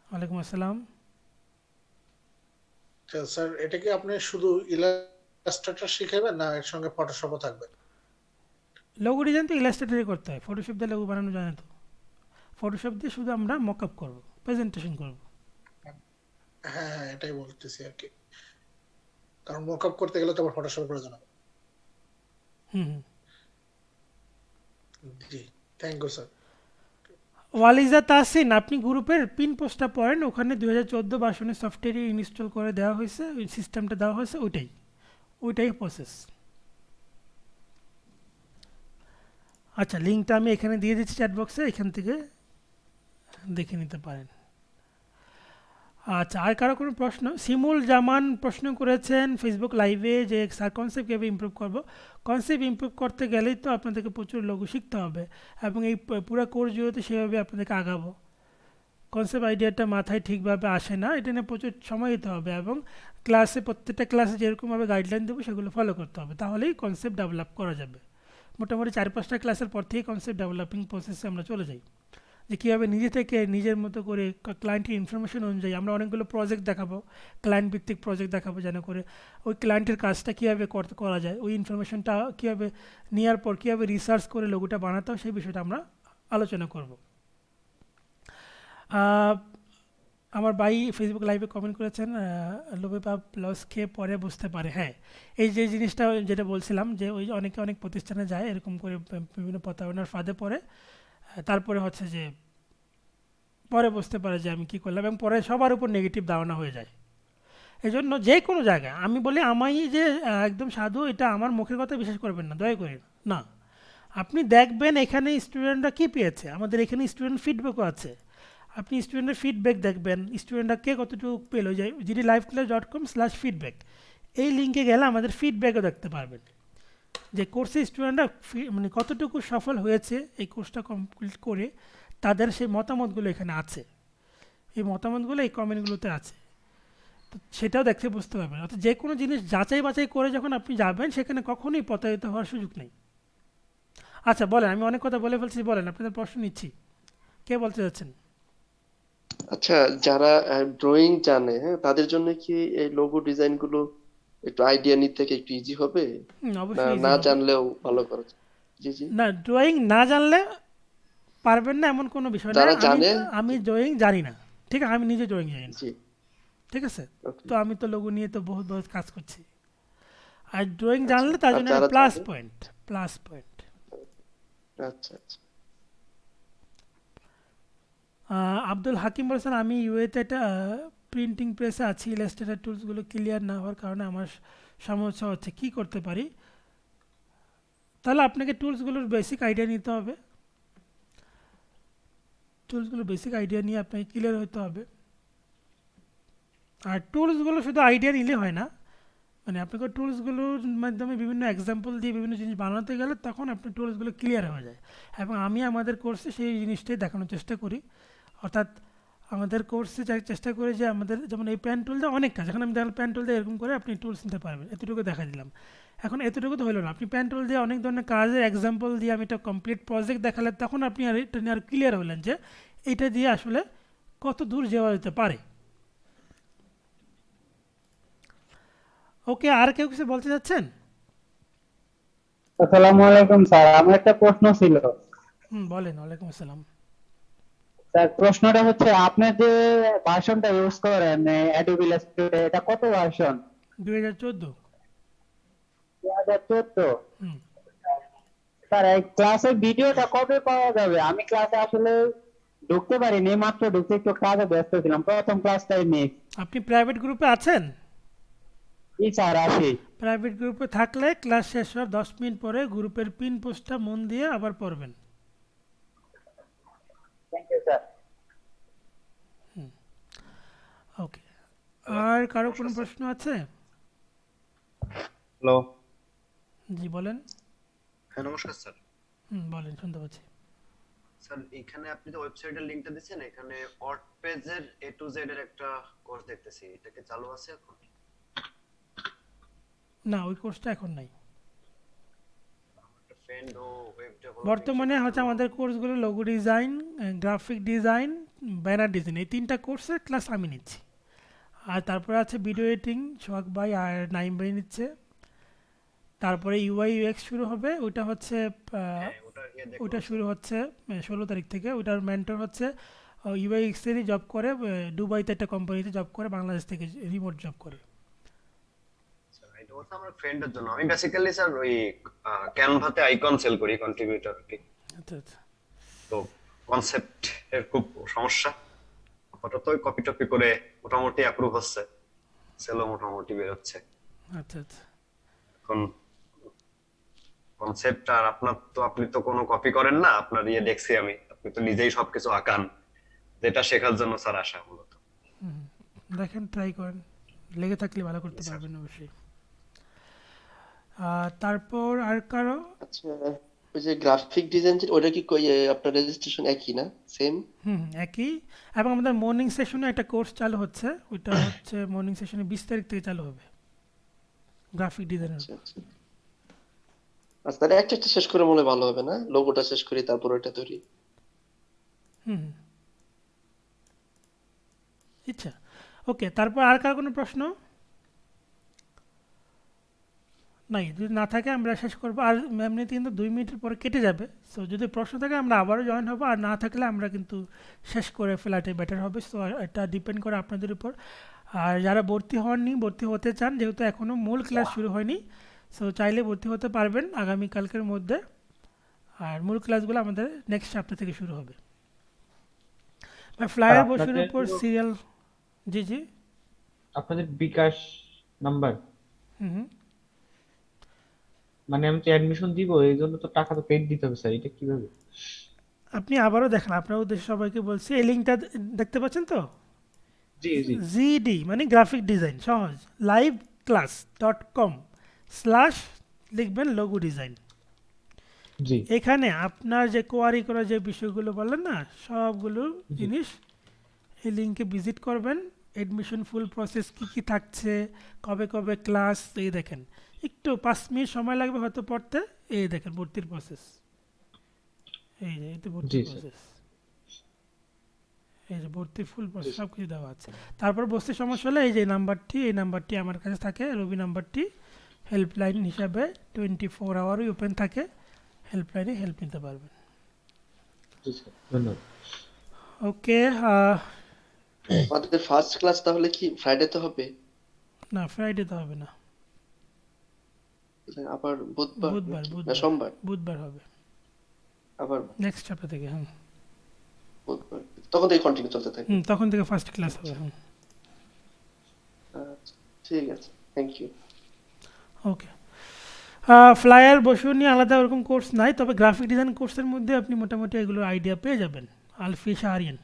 ওয়ালাইকুম আসসালাম। আচ্ছা, স্যার এটা কি আপনি শুধু ইলাস্ট্রেটর শিখাবেন না এর সঙ্গে ফটোশপও থাকবে? লোগো ডিজাইন তো ইলাস্ট্রেটরে করতে হয়, ফটোশপ দিয়ে লোগো বানানো যায় না তো। ফটোশপ দিয়ে শুধু আমরা মকআপ করব, প্রেজেন্টেশন করব। হ্যাঁ হ্যাঁ, এটাই বলতেছি আর কি, কারণ মকআপ করতে গেলে তো আবার ফটোশপের প্রয়োজন হবে। হুম হুম। জি, thank you sir. Waliza Tahsin, আপনি গ্রুপের পিন পোস্টটা পড়েন, ওখানে 2014 ভার্সনের সফটওয়্যার ইনস্টল করে দেওয়া হয়েছে, ওই সিস্টেমটা দেওয়া হয়েছে, ওইটাই প্রসেস। আচ্ছা, লিঙ্কটা আমি এখানে দিয়ে দিচ্ছি চ্যাট বক্সে, এখান থেকে দেখে নিতে পারেন। আচ্ছা, আর কারো কোনো প্রশ্ন? শিমুল জামান প্রশ্ন করেছেন ফেসবুক লাইভে যে স্যার কনসেপ্ট কীভাবে ইমপ্রুভ করব। কনসেপ্ট ইমপ্রুভ করতে গেলেই তো আপনাদেরকে প্রচুর লোগো শিখতে হবে, এবং এই পুরো কোর্স জুড়ে সেভাবে আপনাদেরকে আগাবো। কনসেপ্ট আইডিয়াটা মাথায় ঠিকভাবে আসে না, এটা নিয়ে প্রচুর সময় দিতে হবে, এবং প্রত্যেকটা ক্লাসে যেরকমভাবে গাইডলাইন দেবো সেগুলো ফলো করতে হবে, তাহলেই কনসেপ্ট ডেভেলপ করা যাবে। মোটামুটি 4-5টা ক্লাসের পর থেকেই কনসেপ্ট ডেভেলপিং প্রসেসে আমরা চলে যাই, যে কীভাবে নিজে থেকে নিজের মতো করে ক্লায়েন্টের ইনফরমেশন অনুযায়ী আমরা অনেকগুলো প্রজেক্ট দেখাবো, ক্লায়েন্ট ভিত্তিক প্রজেক্ট দেখাবো, যেন করে ওই ক্লায়েন্টের কাজটা কীভাবে করা যায়, ওই ইনফরমেশনটা কীভাবে নেওয়ার পর কীভাবে রিসার্চ করে লোগোটা বানাতে হয় সেই বিষয়টা আমরা আলোচনা করব। আমার ভাই ফেসবুক লাইভে কমেন্ট করেছেন, লোভে পাপ লস খেয়ে পরে বুঝতে পারে। হ্যাঁ, এই যে জিনিসটা যেটা বলছিলাম, যে ওই অনেকে অনেক প্রতিষ্ঠানে যায় এরকম করে বিভিন্ন প্রতারণার ফাঁদে পড়ে, তারপরে হচ্ছে যে পরে বুঝতে পারে যে আমি কী করলাম, এবং পরে সবার উপর নেগেটিভ ধারণা হয়ে যায়। এই জন্য যে কোনো জায়গায় আমি বলি, আমি যে একদম সাধু এটা আমার মুখের কথা বিশ্বাস করবেন না, দয়া করে না। আপনি দেখবেন এখানে স্টুডেন্টরা কী পেয়েছে, আমাদের এখানে স্টুডেন্ট ফিডব্যাকও আছে, আপনি স্টুডেন্টের ফিডব্যাক দেখবেন, স্টুডেন্টরা কে কতটুকু পেল, যে gdliveclass.com/feedback, এই লিঙ্কে গেলে আমাদের ফিডব্যাকও দেখতে পারবেন, যে কোর্সে স্টুডেন্টরা মানে কতটুকু সফল হয়েছে এই কোর্সটা কমপ্লিট করে, তাদের সেই মতামতগুলো এখানে আছে, এই মতামতগুলো এই কমেন্টগুলোতে আছে, তো সেটাও দেখতে বুঝতে পারবেন। অর্থাৎ যে কোনো জিনিস যাচাই বাছাই করে যখন আপনি যাবেন, সেখানে কখনোই প্রতারিত হওয়ার সুযোগ নেই। আচ্ছা বলেন, আমি অনেক কথা বলে ফেলছি, বলেন আপনাদের প্রশ্ন নিচ্ছি, কে বলতে যাচ্ছেন? আচ্ছা, যারা ড্রয়িং জানে, হ্যাঁ, তাদের জন্য কি এই লোগো ডিজাইন গুলো একটু আইডিয়া নিতে কি একটু ইজি হবে, না অবশ্যই ইজি না হবে। জানলেও ভালো করা যায়? জি জি। না, ড্রয়িং না জানলে পারবেন না এমন কোনো বিষয় না। যারা আমি জানে, আমি ড্রয়িং জানি না, ঠিক আছে, আমি নিজে ড্রয়িং জানি না, জি, ঠিক আছে। ওকে, তো আমি তো লোগো নিয়ে তো বহুত বহুত কাজ করছি। আর ড্রয়িং আচ্ছা। জানলে তার আর জন্য যারা প্লাস জানে, পয়েন্ট, প্লাস পয়েন্ট। আচ্ছা আচ্ছা। আব্দুল হাকিম বলেছেন, আমি ইউএতে একটা প্রিন্টিং প্রেসে আছি, ইলাস্ট্রেটর টুলসগুলো ক্লিয়ার না হওয়ার কারণে আমার সমস্যা হচ্ছে, কি করতে পারি? তাহলে আপনাকে টুলসগুলোর বেসিক আইডিয়া নিতে হবে, টুলসগুলোর বেসিক আইডিয়া নিয়ে আপনাকে ক্লিয়ার হতে হবে। আর টুলসগুলো শুধু আইডিয়া নিলে হয় না, মানে আপনাকে টুলসগুলোর মাধ্যমে বিভিন্ন এক্সাম্পল দিয়ে বিভিন্ন জিনিস বানাতে গেলে তখন আপনার টুলসগুলো ক্লিয়ার হয়ে যায়। এবং আমি আমাদের কোর্সে সেই জিনিসটাই দেখানোর চেষ্টা করি। অর্থাৎ আমাদের কোর্সে চেষ্টা করি যে আমাদের যেমন এই প্যান টুল দিয়ে অনেক কাজ, এখন আমি দেখলাম প্যান টুল দিয়ে এরকম করে আপনি টুলস নিতে পারবেন, এতটুকু দেখা দিলাম। এখন এতটুকু তো হলো না, আপনি প্যান টুল দিয়ে অনেক ধরনের কাজের এক্সাম্পল দিয়ে আমি একটা কমপ্লিট প্রজেক্ট দেখালে তখন আপনি আর এটা নিয়ে আর ক্লিয়ার হলেন যে এটা দিয়ে আসলে কত দূর যাওয়া যেতে পারে। ওকে, আর কেউ কিছু বলতে চাচ্ছেন? আসসালামু আলাইকুম স্যার, আমার একটা প্রশ্ন ছিল। বলেন। ওয়ালাইকুম আসসালাম। স্যার প্রশ্নটা হচ্ছে, আপনি যে ভার্সনটা ইউজ করেন অ্যাডোবি ইলাস্ট্রেটর, এটা কত ভার্সন? 2014। 2014? হুম। স্যার এই ক্লাসের ভিডিওটা কবে পাওয়া যাবে? আমি ক্লাসে আসলে ঢুকতে পারিনি, মাত্র ঢুকতে একটু কাজে ব্যস্ত ছিলাম, প্রথম ক্লাসটাই মিস। আপনি প্রাইভেট গ্রুপে আছেন? জি স্যার আছি। প্রাইভেট গ্রুপে থাকলে ক্লাস শেষ হওয়ার 10 মিনিট পরে গ্রুপের পিন পোস্টটা মন দিয়ে আবার পড়বেন। Thank you sir. ওকে, আর কারো কোনো প্রশ্ন আছে? হ্যালো। জি বলেন। হ্যাঁ নমস্কার স্যার। বলেন, শুনতে পাচ্ছি। স্যার এখানে আপনি যে ওয়েবসাইটের লিংকটা দিচ্ছেন, এখানে ওয়ার্ডপ্রেসের এ টু জেড এর একটা কোর্স দেখতেছি, এটা কি চালু আছে এখন? না, ওই কোর্সটা এখন নাই। একটা ফ্রেন্ড ও ওয়েব ডেভেলপিং বর্তমানে হচ্ছে আমাদের কোর্সগুলো logo design, graphic design, banner design, এই 3টা কোর্সের ক্লাস আমি নিচ্ছি। আর তারপরে আছে ভিডিও এডিটিং, সোহাগ ভাই আর নাইম ভাই নিচ্ছে। তারপরে ইউআই ইউএক্স শুরু হবে, ওইটা হচ্ছে ওইটা শুরু হচ্ছে 16 তারিখ থেকে। ওইটার মেন্টর হচ্ছে ইউআই এক্সেরই জব করে, দুবাইতে একটা কোম্পানিতে জব করে, বাংলাদেশ থেকে রিমোট জব করে। এটা হচ্ছে আমার ফ্রেন্ডের জন্য। আমি বেসিক্যালি স্যার ওই ক্যানভাতে আইকন সেল করি, কন্ট্রিবিউটর কি। আচ্ছা আচ্ছা। তো কনসেপ্ট এর খুব সমস্যা, আপাতত কপি টপি করে মোটামুটি অ্যাপ্রুভ হচ্ছে, সেলও মোটামুটি বের হচ্ছে। আচ্ছা আচ্ছা। এখন কনসেপ্ট, আর আপনি তো কোনো কপি করেন না, আপনার ইয়ে দেখছি আমি, আপনি তো নিজেই সবকিছু আঁকান, যেটা শেখার জন্য স্যার আসা মূলত। দেখেন, ট্রাই করেন, লেগে থাকলে ভালো করতে পারবেন অবশ্যই। তারপর আর কারো? আচ্ছা, ওই যে গ্রাফিক ডিজাইন, ওটা কি আপনার রেজিস্ট্রেশন একই না, সেম? একই। এবং আমাদের মর্নিং সেশনে একটা কোর্স চালু হচ্ছে, ওইটা হচ্ছে মর্নিং সেশনে 20 তারিখ থেকে চালু হবে, গ্রাফিক ডিজাইনের। আচ্ছা আচ্ছা। আচ্ছা, তাহলে একটা একটা শেষ করে মনে হয় ভালো হবে না, লোগোটা শেষ করি তারপর ওটা তৈরি। আচ্ছা, ওকে। তারপর আর কার কোনো প্রশ্ন নাই? যদি না থাকে আমরা শেষ করবো। আর এমনিতে কিন্তু 2 মিনিটের পরে কেটে যাবে, সো যদি প্রশ্ন থাকে আমরা আবারও জয়েন হবো, আর না থাকলে আমরা কিন্তু শেষ করে ফেলাটাই বেটার হবে। সো এটা ডিপেন্ড করে আপনাদের উপর। আর যারা ভর্তি হননি, ভর্তি হতে চান, যেহেতু এখনও মূল ক্লাস শুরু হয়নি, সো চাইলে ভর্তি হতে পারবেন আগামীকালকের মধ্যে। আর মূল ক্লাসগুলো আমাদের নেক্সট সপ্তাহ থেকে শুরু হবে। ফ্লায়ার বসের উপর সিরিয়াল। জি জি। আপনাদের বিকাশ নাম্বার, হুম। মানে আমি তো অ্যাডমিশন দিব, এই জন্য তো টাকা তো পেড দিতে হবে স্যার, এটা কিভাবে? আপনি আবারও দেখেন, আপনার উদ্দেশ্যে সবাইকে বলছি, এই লিঙ্কটা দেখতে পাচ্ছেন তো? জি জি জিডি মানে গ্রাফিক ডিজাইন, সহজ, liveclass.com/ লিখবেন লোগো ডিজাইন। জি। এখানে আপনার যে কোয়ারি করা যে বিষয়গুলো বললেন না, সবগুলো জিনিস এই লিঙ্কে ভিজিট করবেন। এডমিশন ফুল প্রসেস কী কী থাকছে, কবে কবে ক্লাস, এই দেখেন। একটু 5 মিনিট সময় লাগবে হয়তো পড়তে, এই দেখেন ভর্তির প্রসেস। এই যে এতে ভর্তি জি স্যার। প্রসেস, এই যে ভর্তি ফুল প্রসেস সব কিছু দেওয়া আছে। তারপর বসতে সমস্যা হলে এই যে এই নাম্বারটি আমার কাছে থাকে, রবি নাম্বারটি হেল্পলাইন হিসাবে 24 আওয়ারই ওপেন থাকে, হেল্পলাইনে হেল্প নিতে পারবেন। জি স্যার, ধন্যবাদ। ওকে, আমাদের ফার্স্ট ক্লাস তাহলে কি ফ্রাইডেতে হবে? না ফ্রাইডে তো হবে না, আবার বুধবার বুধবার নাকি? না বুধবার সোমবার? বুধবার হবে আবার নেক্সট সপ্তাহ থেকে। হ্যাঁ বুধবার, তখন থেকে কন্টিনিউ চলতে থাকে। তখন থেকে ফার্স্ট ক্লাস হবে। আচ্ছা, ঠিক আছে, থ্যাংক ইউ। ওকে, ফ্লায়ার বসু নিয়ে আলাদা ওরকম কোর্স নাই, তবে গ্রাফিক ডিজাইন কোর্সের মধ্যে আপনি মোটামুটি এগুলোর আইডিয়া পেয়ে যাবেন। আলফি শাহরিয়ান।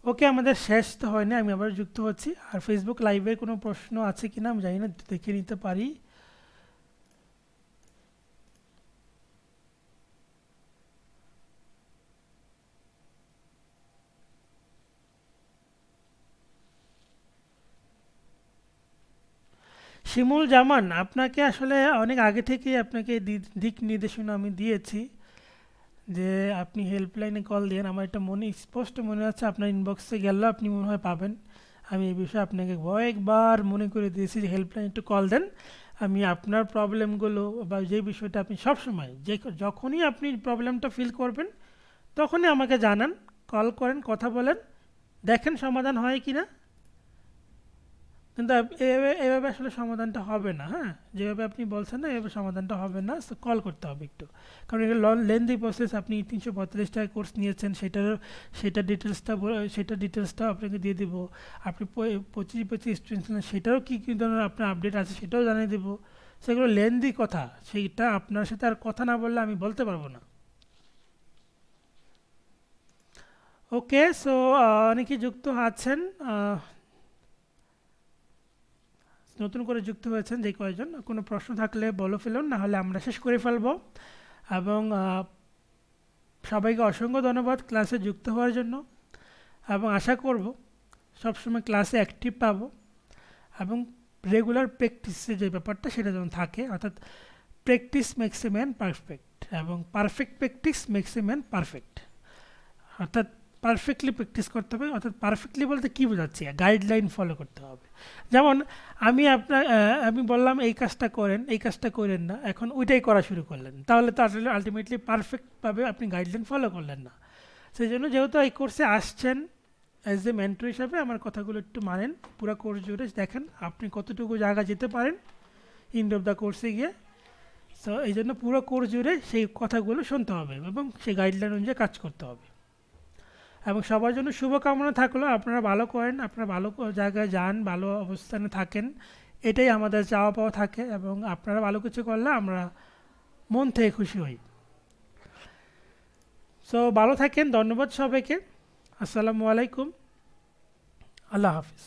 ওকে, আমাদের শেষ তো হয়নি, আমি আবার যুক্ত হচ্ছি। আর ফেসবুক লাইভের কোনো প্রশ্ন আছে কিনা আমি জানি না, দেখে নিতে পারি। শিমুল জামান, আপনাকে আসলে অনেক আগে থেকেই আপনাকে দিক নির্দেশনা আমি দিয়েছি যে আপনি হেল্পলাইনে কল দেন। আমার এটা মনে স্পষ্ট মনে আছে, আপনার ইনবক্সে গেলেও আপনি মনে হয় পাবেন। আমি এই বিষয়ে আপনাকে কয়েকবার মনে করে দিয়েছি যে হেল্পলাইন একটু কল দেন, আমি আপনার প্রবলেমগুলো বা যে বিষয়টা আপনি সবসময় যখনই আপনি প্রবলেমটা ফিল করবেন তখনই আমাকে জানান, কল করেন, কথা বলেন, দেখেন সমাধান হয় কি না। কিন্তু এভাবে আসলে সমাধানটা হবে না। হ্যাঁ, যেভাবে আপনি বলছেন না এভাবে সমাধানটা হবে না, সো কল করতে হবে একটু, কারণ এটা লেন্দি প্রসেস। আপনি 345 টাকা কোর্স নিয়েছেন, সেটা ডিটেলসটা আপনাকে দিয়ে দিব। আপনি 25 স্টুডেন্টস নেন, সেটারও কী কী ধরনের আপনার আপডেট আছে সেটাও জানিয়ে দেবো। সেগুলো লেন্দি কথা, সেইটা আপনার সাথে আর কথা না বললে আমি বলতে পারবো না। ওকে, সো অনেকে যুক্ত আছেন, নতুন করে যুক্ত হয়েছেন যে কয়েকজন, কোনো প্রশ্ন থাকলে বলে ফেলুন, না হলে আমরা শেষ করে ফেলবো। এবং সবাইকে অসংখ্য ধন্যবাদ ক্লাসে যুক্ত হওয়ার জন্য, এবং আশা করব সবসময় ক্লাসে অ্যাক্টিভ পাবো এবং রেগুলার প্র্যাকটিসে যে ব্যাপারটা সেটা যেমন থাকে, অর্থাৎ practice makes a man perfect, এবং perfect practice makes a man perfect. অর্থাৎ পারফেক্টলি প্র্যাকটিস করতে হবে, অর্থাৎ পারফেক্টলি বলতে কী বোঝাচ্ছি, গাইডলাইন ফলো করতে হবে। যেমন আমি বললাম এই কাজটা করেন, এই কাজটা করেন না, এখন ওইটাই করা শুরু করলেন, তাহলে তো আসলে আলটিমেটলি পারফেক্টভাবে আপনি গাইডলাইন ফলো করলেন না। সেই জন্য যেহেতু এই কোর্সে আসছেন অ্যাজ এ মেন্টর হিসাবে আমার কথাগুলো একটু মানেন, পুরো কোর্স জুড়ে দেখেন আপনি কতটুকু জায়গা যেতে পারেন এন্ড অফ দ্য কোর্সে গিয়ে। সো এই জন্য পুরো কোর্স জুড়ে সেই কথাগুলো শুনতে হবে এবং সেই গাইডলাইন অনুযায়ী কাজ করতে হবে। এবং সবার জন্য শুভকামনা থাকলো, আপনারা ভালো করেন, আপনারা ভালো জায়গায় যান, ভালো অবস্থানে থাকেন, এটাই আমাদের চাওয়া পাওয়া থাকে। এবং আপনারা ভালো কিছু করলে আমরা মন থেকে খুশি হই। সো ভালো থাকেন, ধন্যবাদ সবাইকে, আসসালামু আলাইকুম, আল্লাহ হাফিজ।